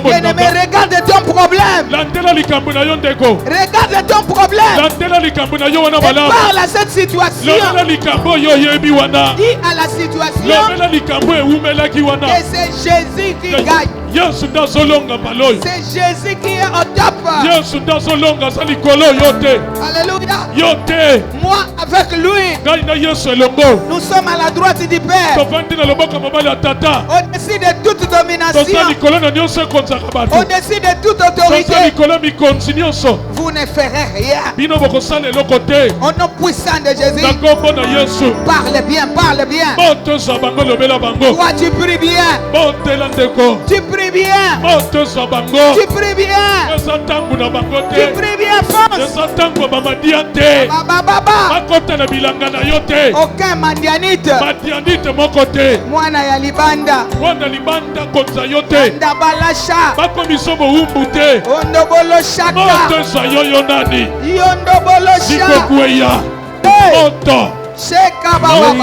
S1: Bien-aimé, regarde ton problème. Regarde ton problème. Et parle à cette situation. Dis à la situation. Et c'est Jésus qui gagne. C'est Jésus qui est au top. Alléluia. Moi avec lui, nous sommes à la droite du Père. Au-dessus de toute domination, au-dessus de toute autorité, vous ne ferez rien. Au nom puissant de Jésus, parle bien, parle bien. Toi tu pries bien. Tu pries bien. Tu pries bien. Tu pries bien, France. Aucun mandianite. Mwana ya libanda. Banda balasha. Ondobolo shaka. Yondobolo shaka.
S3: Moto.
S1: Sheka bawa.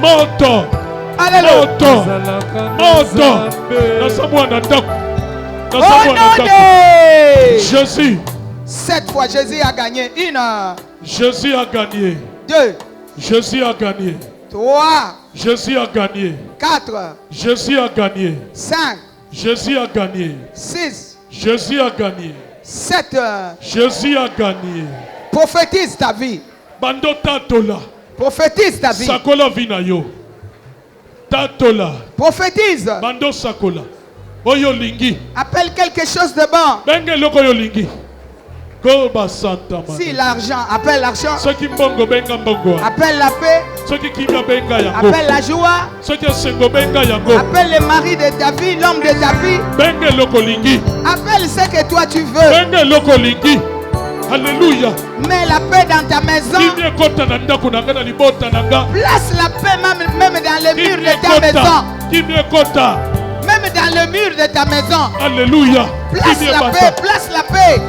S3: Moto.
S1: Alléluia.
S3: Moto. Jésus.
S1: Cette fois, Jésus a gagné.
S3: Jésus a gagné.
S1: 2.
S3: Jésus a gagné.
S1: 3.
S3: Jésus a gagné.
S1: 4.
S3: Jésus a gagné.
S1: 5.
S3: Jésus a gagné.
S1: 6.
S3: Jésus a gagné.
S1: 7.
S3: Jésus a gagné.
S1: Prophétise ta vie.
S3: Bando tatola.
S1: Prophétise ta vie.
S3: Sakola vinayo. Tatola.
S1: Prophétise.
S3: Bando sakola. Oyo lingi.
S1: Appelle quelque chose de bon.
S3: Benge loko yo lingi. Koba santa man.
S1: Si l'argent, appelle l'argent.
S3: Soki mbongo benga mbongo.
S1: Appelle la paix.
S3: Soki kimia benga yango.
S1: Appelle la joie.
S3: Soki sengo benga yango.
S1: Appelle le mari de ta vie, l'homme de ta vie.
S3: Benge loko lingi.
S1: Appelle ce que toi tu veux.
S3: Benge loko lingi. Alléluia.
S1: Mets la paix dans ta maison. Place la paix même dans le mur de ta maison. Même dans le mur de ta maison.
S3: Alléluia.
S1: Place la paix, place la paix.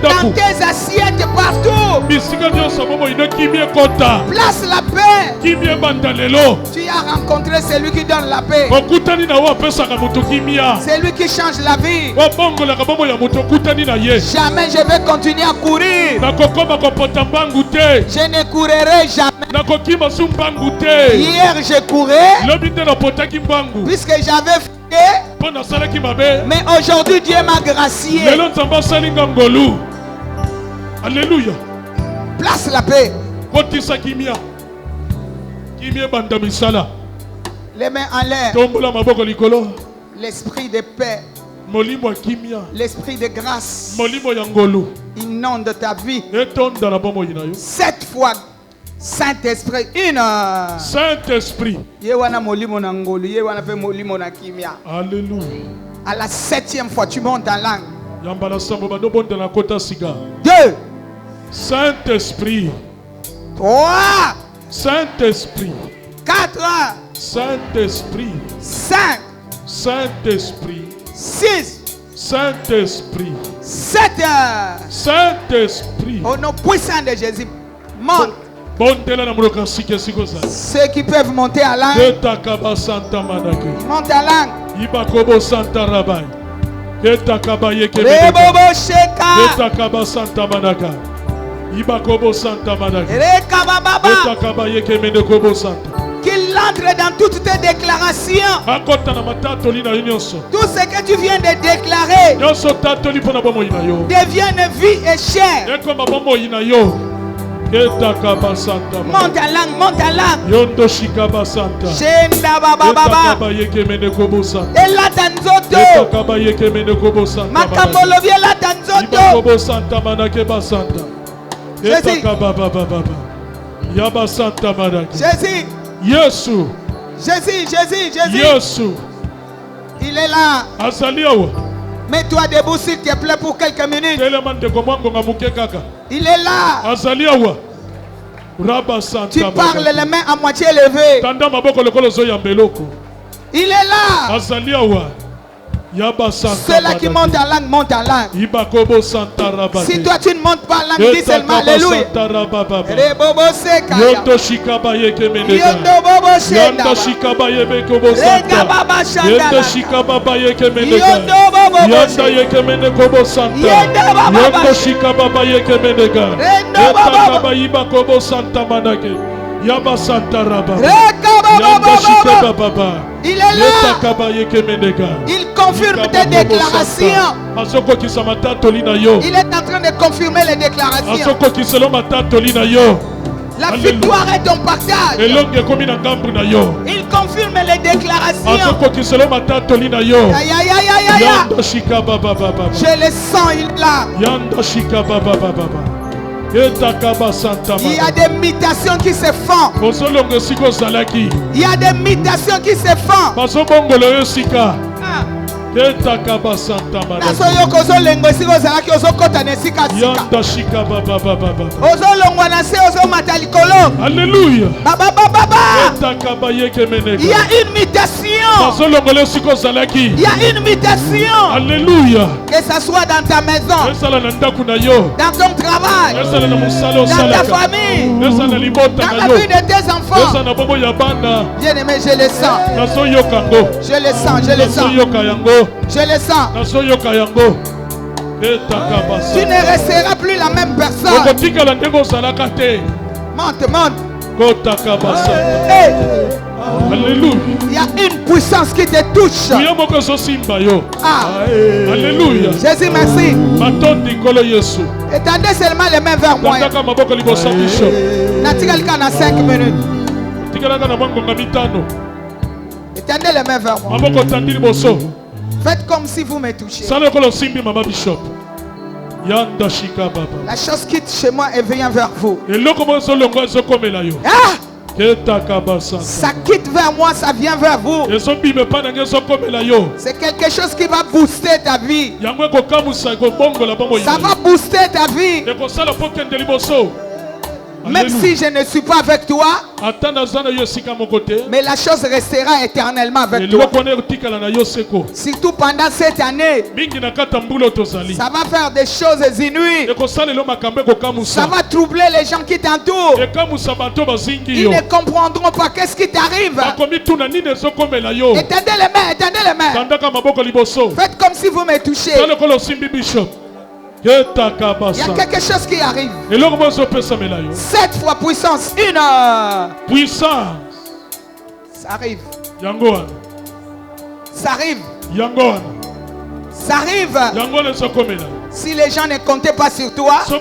S1: Dans tes assiettes partout. Place la paix. Tu as rencontré celui qui donne la paix. C'est lui qui change la vie. Jamais je vais continuer à courir. Je ne courrai jamais. Hier je courais puisque j'avais fait. Mais aujourd'hui Dieu m'a gracié.
S3: Alléluia.
S1: Place la paix. Les mains en l'air. L'esprit de paix, l'esprit de grâce inonde ta vie. 7 fois Saint-Esprit, Saint-Esprit.
S3: Alléluia.
S1: À la 7e fois, tu montes en langue. 2.
S3: Saint-Esprit.
S1: 3.
S3: Saint-Esprit.
S1: 4.
S3: Saint-Esprit.
S1: 5.
S3: Saint-Esprit.
S1: 6.
S3: Saint-Esprit.
S1: 7.
S3: Saint-Esprit.
S1: Au nom puissant de Jésus, monte. Ceux qui peuvent monter à langue, monte à langue. Rebobo Sheka. Qu'il entre dans toutes tes déclarations. Tout ce que tu viens de déclarer devienne vie et chair. Monte à langue, monte à langue. Shenda baba baba. Ela tanzoto. Makambolo viela tanzoto. Jésus. Jésus.
S3: Jésus.
S1: Jésus, Jésus, Jésus.
S3: Jésus.
S1: Il est là. Mets-toi debout s'il te plaît pour quelques minutes. Il est là. Tu parles les mains à moitié levées. Il est là. Ceux-là qui montent en langue, montent en langue. Si toi tu ne montes pas en langue, dis seulement Alléluia. Rebobo Seka. Yondo Bobo Shenda. Rega Baba Shanda. Yondo Bobo Shenda. Rega Baba. Il est là. Il confirme tes déclarations. Il est en train de confirmer les déclarations. La victoire est ton partage. Il confirme les déclarations. Je le sens, il est là. Il y a des mutations qui se font. Il y a des mutations qui se font.
S3: Alléluia.
S1: Il y a une mutation. Il y a une mutation.
S3: Alléluia.
S1: Que ce soit dans ta maison, dans ton travail, dans ta famille, dans la vie de tes enfants. Bien-aimé, je le sens. Je le sens, je le sens. Je le sens. Tu ne resteras plus la même personne. Monte, monte. Hey.
S3: Alléluia.
S1: Il y a une puissance qui te touche. Ah.
S3: Alléluia.
S1: Jésus, merci. Étendez seulement les mains vers moi. N'a-t-il quelqu'un dans 5 minutes? Étendez les mains vers moi. Faites comme si vous me touchiez. La chose quitte chez moi et vient vers vous. Ah! Ça quitte vers moi, ça vient vers vous. C'est quelque chose qui va booster ta vie. Ça va booster ta vie. Même si je ne suis pas avec toi, mais la chose restera éternellement avec toi. Surtout pendant cette année, ça va faire des choses inouïes. Ça va troubler les gens qui t'entourent. Ils ne comprendront pas qu'est-ce qui t'arrive. Étendez les mains, étendez les mains. Faites comme si vous me touchez. Il y a quelque chose qui arrive. 7 fois puissance. 1.
S3: Puissance.
S1: Ça arrive.
S3: Yangoan.
S1: Ça arrive.
S3: Yangoan.
S1: Ça arrive. Si les gens ne comptaient pas sur toi, je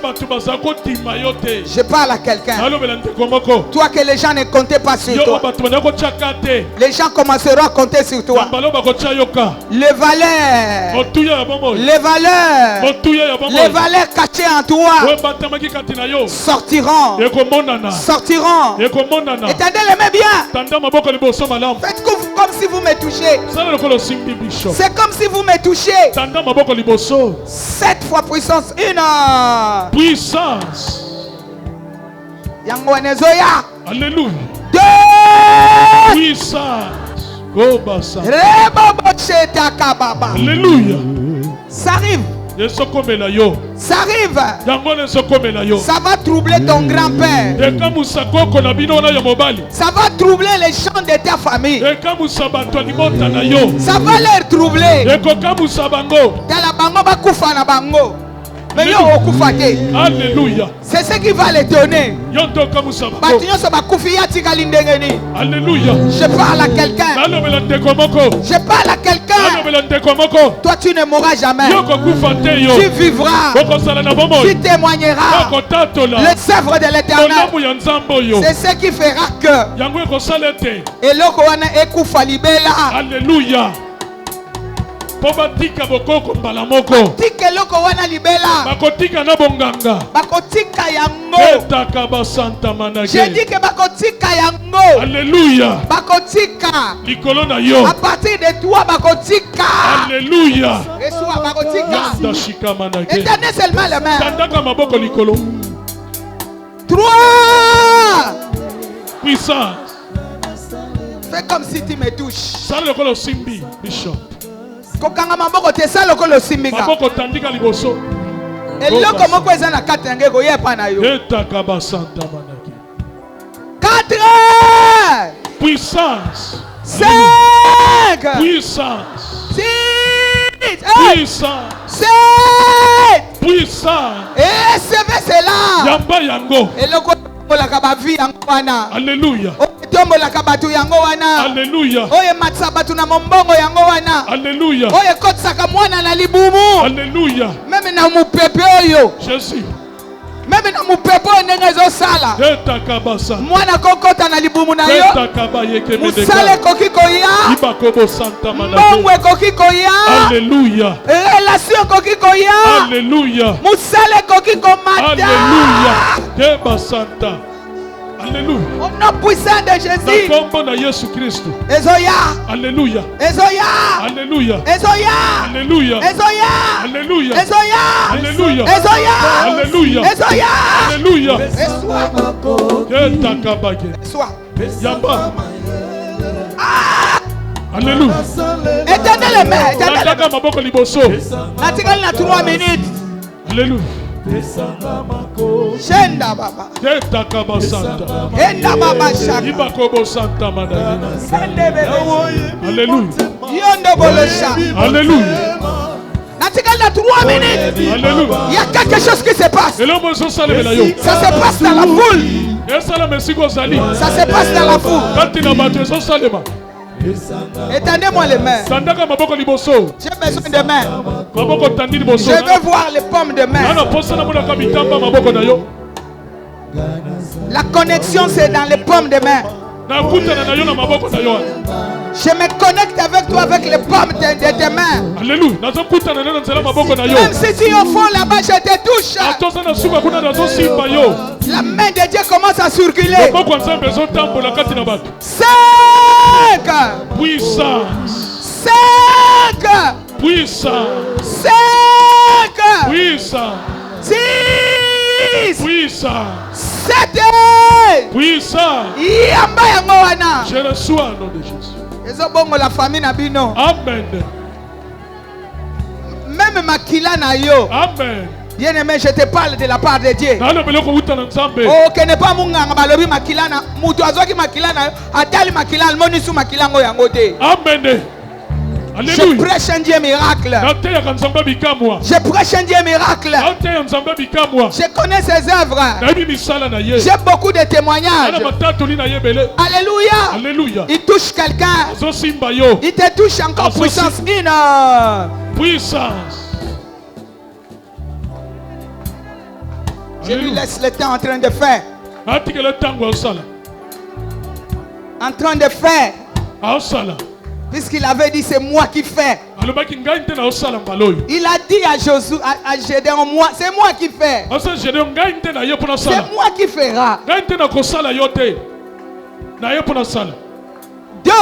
S1: parle à quelqu'un. Toi que les gens ne comptaient pas sur toi, les gens commenceront à compter sur toi. Les valeurs, les valeurs cachées en toi sortiront. Étendez les mains bien. Faites comme si vous me touchez. C'est comme si vous me touchez. 7 fois puissance. 1.
S3: Puissance. Alléluia.
S1: 2.
S3: Puissance. Alléluia.
S1: Ça arrive. Ça arrive. Ça va troubler ton grand-père. Ça va troubler les gens de ta famille. Ça va les troubler.
S3: Alléluia.
S1: C'est ce qui va les donner.
S3: Alléluia.
S1: Je parle à quelqu'un. Je parle à quelqu'un. Toi tu ne mourras jamais. Tu vivras. Tu témoigneras les œuvres de l'Éternel. C'est ce qui fera que
S3: Alléluia. Pobatika bokoko mbala moko.
S1: Batika loko wana libela.
S3: Bakotika na bonganga.
S1: Bakotika yango.
S3: Etaka basanta manage.
S1: J'ai dit que bakotika yango.
S3: Alléluia.
S1: Bakotika.
S3: Likolo na yo.
S1: À partir de toi bakotika.
S3: Alléluia.
S1: Reçois bakotika.
S3: Yanda shika manage.
S1: Étendez seulement les mains.
S3: Tandaka maboko likolo.
S1: 3.
S3: Puissance.
S1: Fais comme si tu me touches.
S3: Sala lokolo simbi bishop.
S1: Kokanga maboko te sala lokolo simbika.
S3: Maboko tandika liboso.
S1: Eloko moko eza na kati yango koyepa na yo.
S3: Etaka basanta manage.
S1: 4.
S3: Puissance.
S1: 5.
S3: Puissance.
S1: 6.
S3: Puissance.
S1: 7.
S3: Puissance.
S1: Et c'est cela.
S3: Yamba yango.
S1: Eloko la kabavi yango wana.
S3: Alléluia.
S1: tombola kabatu yango wana.
S3: Alléluia.
S1: Oye matsa batu na mombongo yango wana.
S3: Alléluia.
S1: Oye kotsaka mwana na libumu.
S3: Alléluia.
S1: Même na mupepe oyo.
S3: Jésus.
S1: Même na mupepe nenge zo sala. Mwana kokota na libumu na yo. Musale kokiko ya.
S3: Ibakobo Santa Manake.
S1: Mbongwe kokiko ya.
S3: Alléluia.
S1: Relation kokiko ya.
S3: Alléluia.
S1: Musale kokiko mata.
S3: Alléluia. Keba Santa. Alléluia.
S1: Au nom puissant de Jésus. Ezoya.
S3: Alléluia.
S1: Ezoya.
S3: Alléluia.
S1: Ezoya.
S3: Alléluia.
S1: Ezoya.
S3: Alléluia.
S1: Ezoya.
S3: Alléluia.
S1: Ezoya.
S3: Alléluia.
S1: Ezoya.
S3: Alléluia.
S1: Sois.
S3: Yamba. Alléluia.
S1: Étendez les mains. Natikali na 3 minutes.
S3: Alléluia.
S1: Shenda baba. Enda baba shaka.
S3: Ibakobo Santa Manake.
S1: Alléluia. Yondo bolesha.
S3: Alléluia.
S1: Natikali na 3 minutes.
S3: Alléluia.
S1: Il y a quelque chose qui se passe. Ça se passe dans la foule. Ça se passe dans la foule. Étendez-moi les mains. J'ai besoin de mains. Je veux voir les pommes de main. La connexion c'est dans les pommes de main. Je me connecte avec toi avec les pommes de tes mains.
S3: Alléluia.
S1: Même si tu es au fond là-bas, je te touche. La main de Dieu commence à circuler. 5.
S3: Puissance.
S1: 5.
S3: Puissance.
S1: 5.
S3: Puissance.
S1: 6.
S3: Puissance.
S1: 7.
S3: Puissance.
S1: Je
S3: reçois au nom de Jésus.
S1: La famille na bino.
S3: Amen.
S1: Même makila na yo.
S3: Amen.
S1: Bien-aimé, je te parle de la part de Dieu. Oh, que n'est pas mon gars, balobi makila na mutu azoki makila na atali makila almoni su makila ngo yango te.
S3: Amen.
S1: Je prêche un Dieu miracle. Je prêche un Dieu miracle. Je connais ses œuvres. J'ai beaucoup de témoignages. Alléluia.
S3: Alléluia.
S1: Il touche quelqu'un. Il te touche encore. Puissance 1.
S3: Puissance.
S1: Je lui laisse le temps en train de faire. En train de faire. Puisqu'il avait dit c'est moi qui fais. Il a dit à Josué, à Gédéon, c'est moi qui fais. C'est moi qui fera. 2.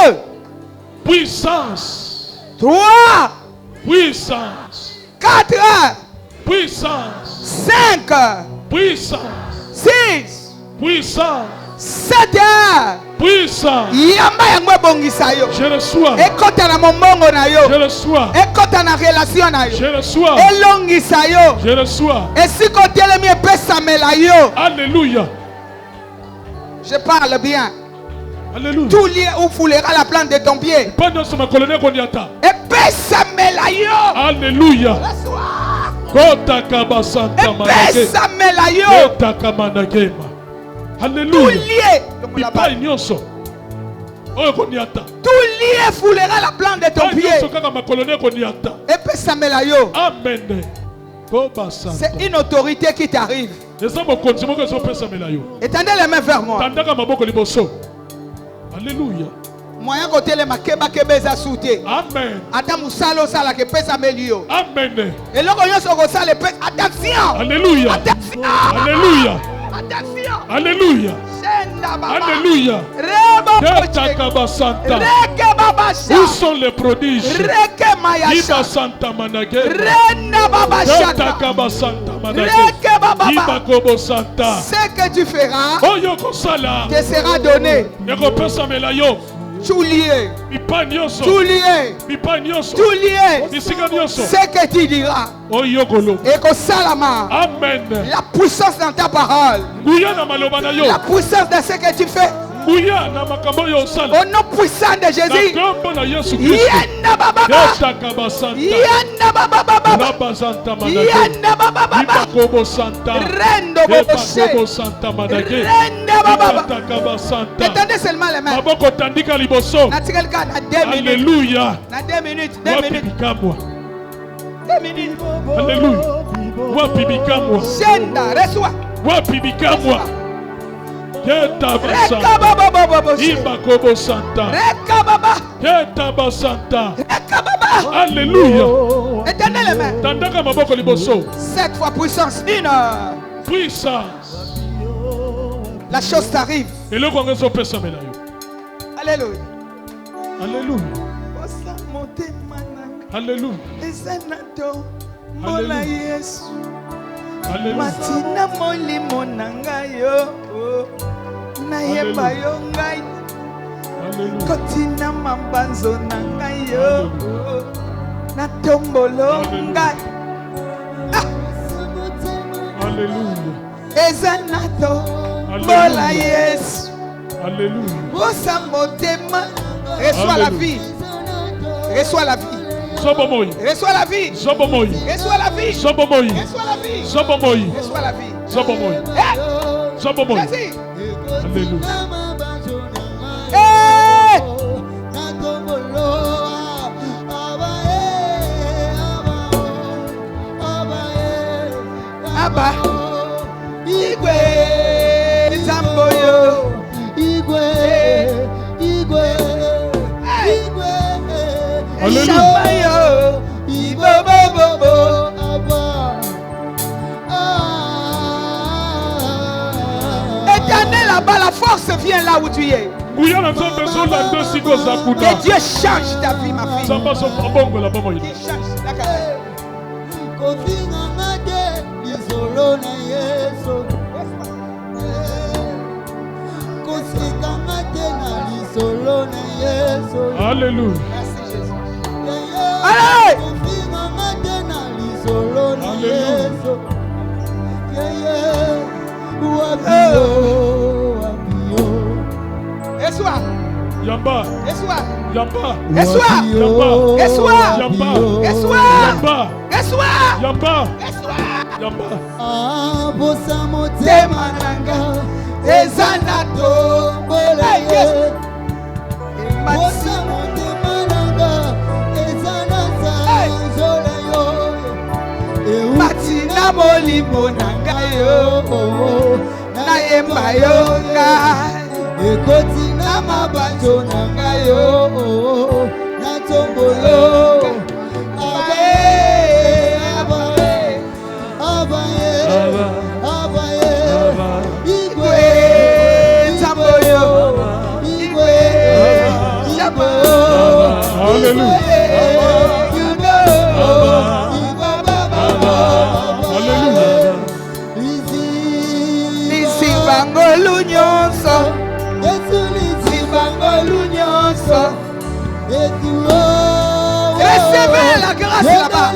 S3: Puissance.
S1: 3.
S3: Puissance.
S1: 4.
S3: Puissance.
S1: 5.
S3: Puissance.
S1: 6.
S3: Puissance.
S1: 7.
S3: Puissance.
S1: Je
S3: reçois.
S1: Ekota na mombongo na yo.
S3: Je reçois.
S1: Ekota na relation na yo.
S3: Je reçois.
S1: Elongisa yo.
S3: Je reçois.
S1: Esiko telemi epesamela yo.
S3: Alléluia.
S1: Je parle bien.
S3: Alléluia.
S1: Tout lié où foulera la plante de ton pied. Epesamela yo.
S3: Alléluia.
S1: Epesamela yo.
S3: Alléluia.
S1: Tout lié. Tout lié foulera la plante de ton pied. Epesamela yo.
S3: Amen.
S1: C'est une autorité qui t'arrive. Étendez les mains vers moi.
S3: Alléluia.
S1: Moyen côté les makeba kebeza souté.
S3: Amen.
S1: Ata musalo sala ke pesa melio.
S3: Amen.
S1: Et là quand on ko sala pesa attention.
S3: Alléluia.
S1: Attention.
S3: Alléluia.
S1: Attention.
S3: Alléluia. Alléluia. Où sont les prodiges? Iba Santa Manake. Iba Kobo Santa.
S1: Ce que tu feras te sera donné. Tout lié. Tout lié. Tout lié. Ce que tu diras. Et que Salama.
S3: Amen.
S1: La puissance dans ta parole. La puissance de ce que tu fais. Au nom puissant de Jésus. Yanda baba. Yanda baba baba. Yanda baba baba. Rendo boboshe. Rendo baba baba. Étendez seulement les mains. Alléluia. 2 minutes. 2 minutes. 2 minutes.
S3: Alléluia. Wapi bikamwa.
S1: Shenda, reçois.
S3: Wapi bikamwa. Keta basanta. Iba kobo santa. Keta basanta. Alléluia.
S1: Étendez les mains.
S3: Tandaka maboko liboso.
S1: 7 fois puissance. 1 heure.
S3: Puissance.
S1: La chose t'arrive.
S3: Alléluia.
S1: Alléluia.
S3: Alléluia. Alléluia.
S1: Alléluia. Matina molimo nangayo na yeba yo ngai kotina mambanzo nangayo na tombolo ngai
S3: Alléluia.
S1: Ezanato bola Yesu.
S3: Alléluia.
S1: Osa motema. Reçois la vie. Reçois la vie. Reçois la vie. Reçois la vie. Reçois la vie. Reçois la vie. Reçois la vie. Vas-y.
S3: Alléluia.
S1: Abba. Igwe. Zamboyo. Igwe.
S3: Alléluia.
S1: Éternel là-bas, la force vient là où tu es. Que Dieu change ta vie, ma fille. Qu'il change ta carrière.
S3: Alléluia.
S1: Merci Jésus. Allez! Reçois.
S3: Yamba.
S1: Reçois.
S3: Yamba.
S1: Reçois.
S3: Yamba.
S1: Reçois.
S3: Yamba.
S1: Reçois.
S3: Yamba.
S1: Reçois.
S3: Yamba.
S1: Reçois.
S3: Yamba.
S1: Bosamo temananga. Ezanato.
S2: Bosamo temananga. Ezanasa.
S1: Matina molimo nangayo. Na yemba yonga.
S2: Ekotina mabanjo nangayo. Na tombolo.
S1: Recevez la grâce là-bas.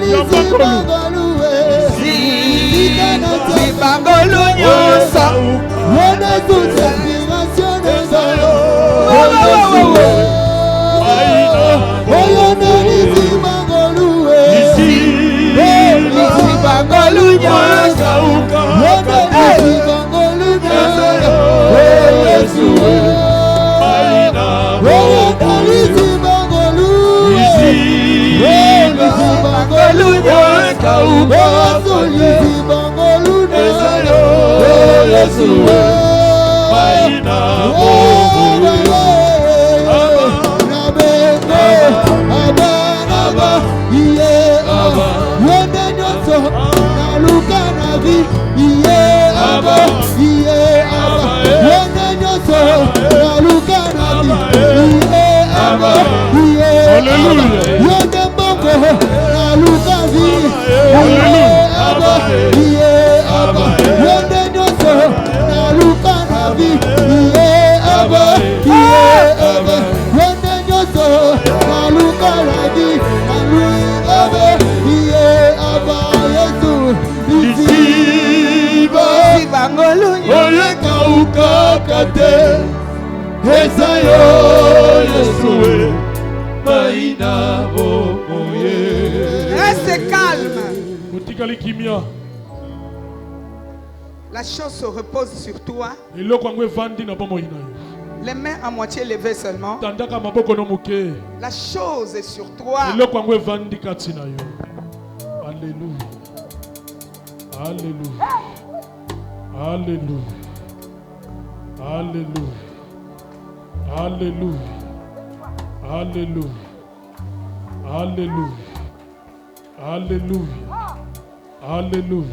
S2: Esayo Yesue Maina Bomoye.
S1: Reste calme.
S3: Otikali kimia.
S1: La chose se repose sur toi.
S3: Eloko ngwe vandi na bomo ina yo.
S1: Les mains à moitié levées seulement.
S3: Tandaka maboko no muke.
S1: La chose est sur toi.
S3: Eloko ngwe vandi kati na yo. Alléluia. Alléluia. Alléluia. Alléluia. Alléluia. Alléluia. Alléluia. Alléluia. Alléluia.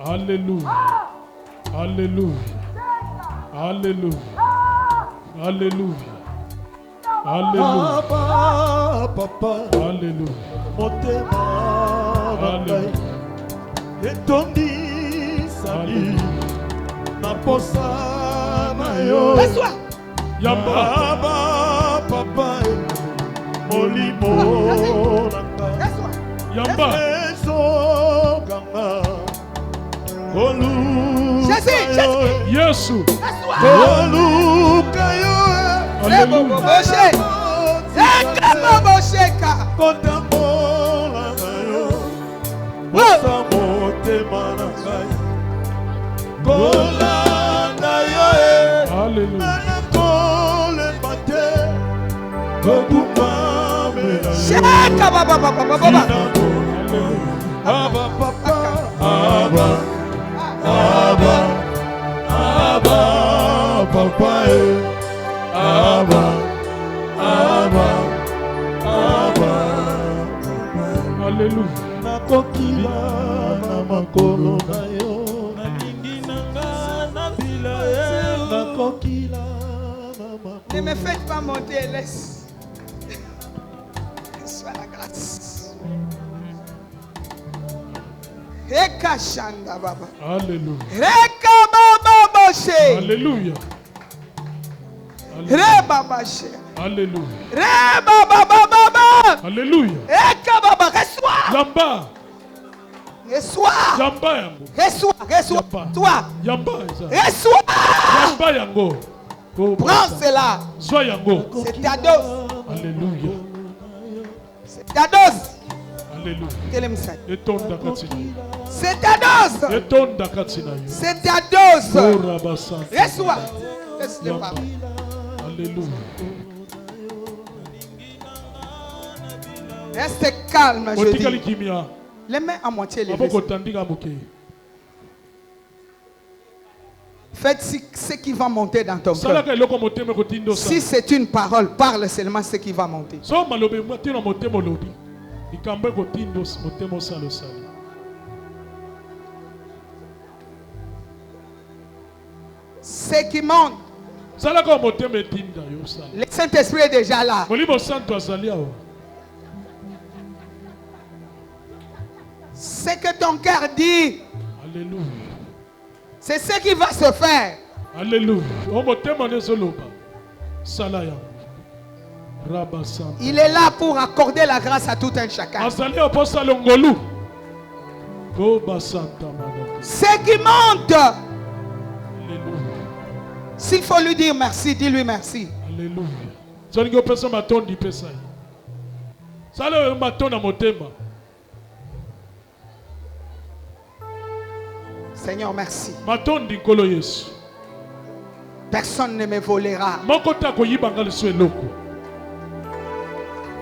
S3: Alléluia. Alléluia. Alléluia. Alléluia. Alléluia.
S2: Papa.
S3: Alléluia.
S2: Motema. Alléluia. Etondi sali. Na posa na yo.
S1: Laisse-toi.
S3: Yamba.
S2: Papa. Molimo.
S1: Laisse-toi.
S3: Yamba.
S1: Jésus.
S3: Yesu.
S2: Papa, Abba,
S3: Alléluia.
S2: Nakokila na makolo na yo, nalingi nanga na bila ye, nakokila na makolo.
S1: Ne me faites pas monter, laisse. Sois la grâce. Reka shanda baba.
S3: Alléluia.
S1: Reka baba boshe.
S3: Alléluia.
S1: Re baba she.
S3: Alléluia.
S1: Re baba baba.
S3: Alléluia.
S1: Reka baba reçois.
S3: Yamba.
S1: Reçois.
S3: Yamba yango.
S1: Reçois. Reçois. Toi.
S3: Yamba.
S1: Reçois.
S3: Yamba yango.
S1: Prends cela.
S3: Sois yango.
S1: C'est ta dose.
S3: Alléluia.
S1: C'est ta dose.
S3: Alléluia.
S1: C'est ta dose. C'est ta dose. Reçois. Laisse-le parler.
S3: Alléluia.
S1: Reste calme, je dis. Les mains à moitié levées. Faites ce qui va monter dans ton cœur. Si c'est une parole, parle seulement ce qui va monter. Ce qui monte. Le Saint-Esprit est déjà là. Ce que ton cœur dit.
S3: Alléluia.
S1: C'est ce qui va se faire.
S3: Alléluia.
S1: Il est là pour accorder la grâce à tout un chacun. Ce qui monte. S'il faut lui dire merci, dis-lui merci.
S3: Alléluia.
S1: Seigneur, merci. Personne ne me volera.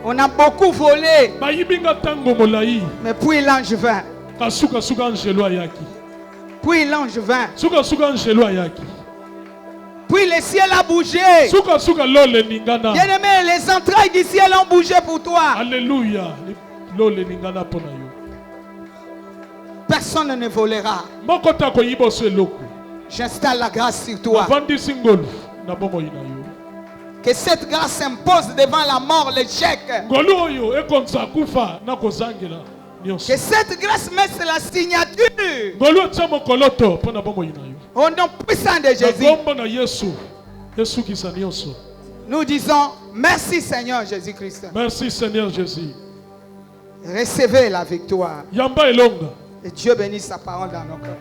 S1: On a beaucoup volé. Mais puis l'ange vint. Puis l'ange vint. Puis le ciel a bougé. Bien-aimé, les entrailles du ciel ont bougé pour toi.
S3: Alléluia.
S1: Personne ne volera. J'installe la grâce sur toi. Que cette grâce s'impose devant la mort, l'échec. Que cette grâce mette la signature. Au nom puissant de Jésus. Nous disons merci Seigneur Jésus-Christ.
S3: Merci Seigneur Jésus.
S1: Recevez la victoire. Et Dieu bénisse sa parole dans nos cœurs.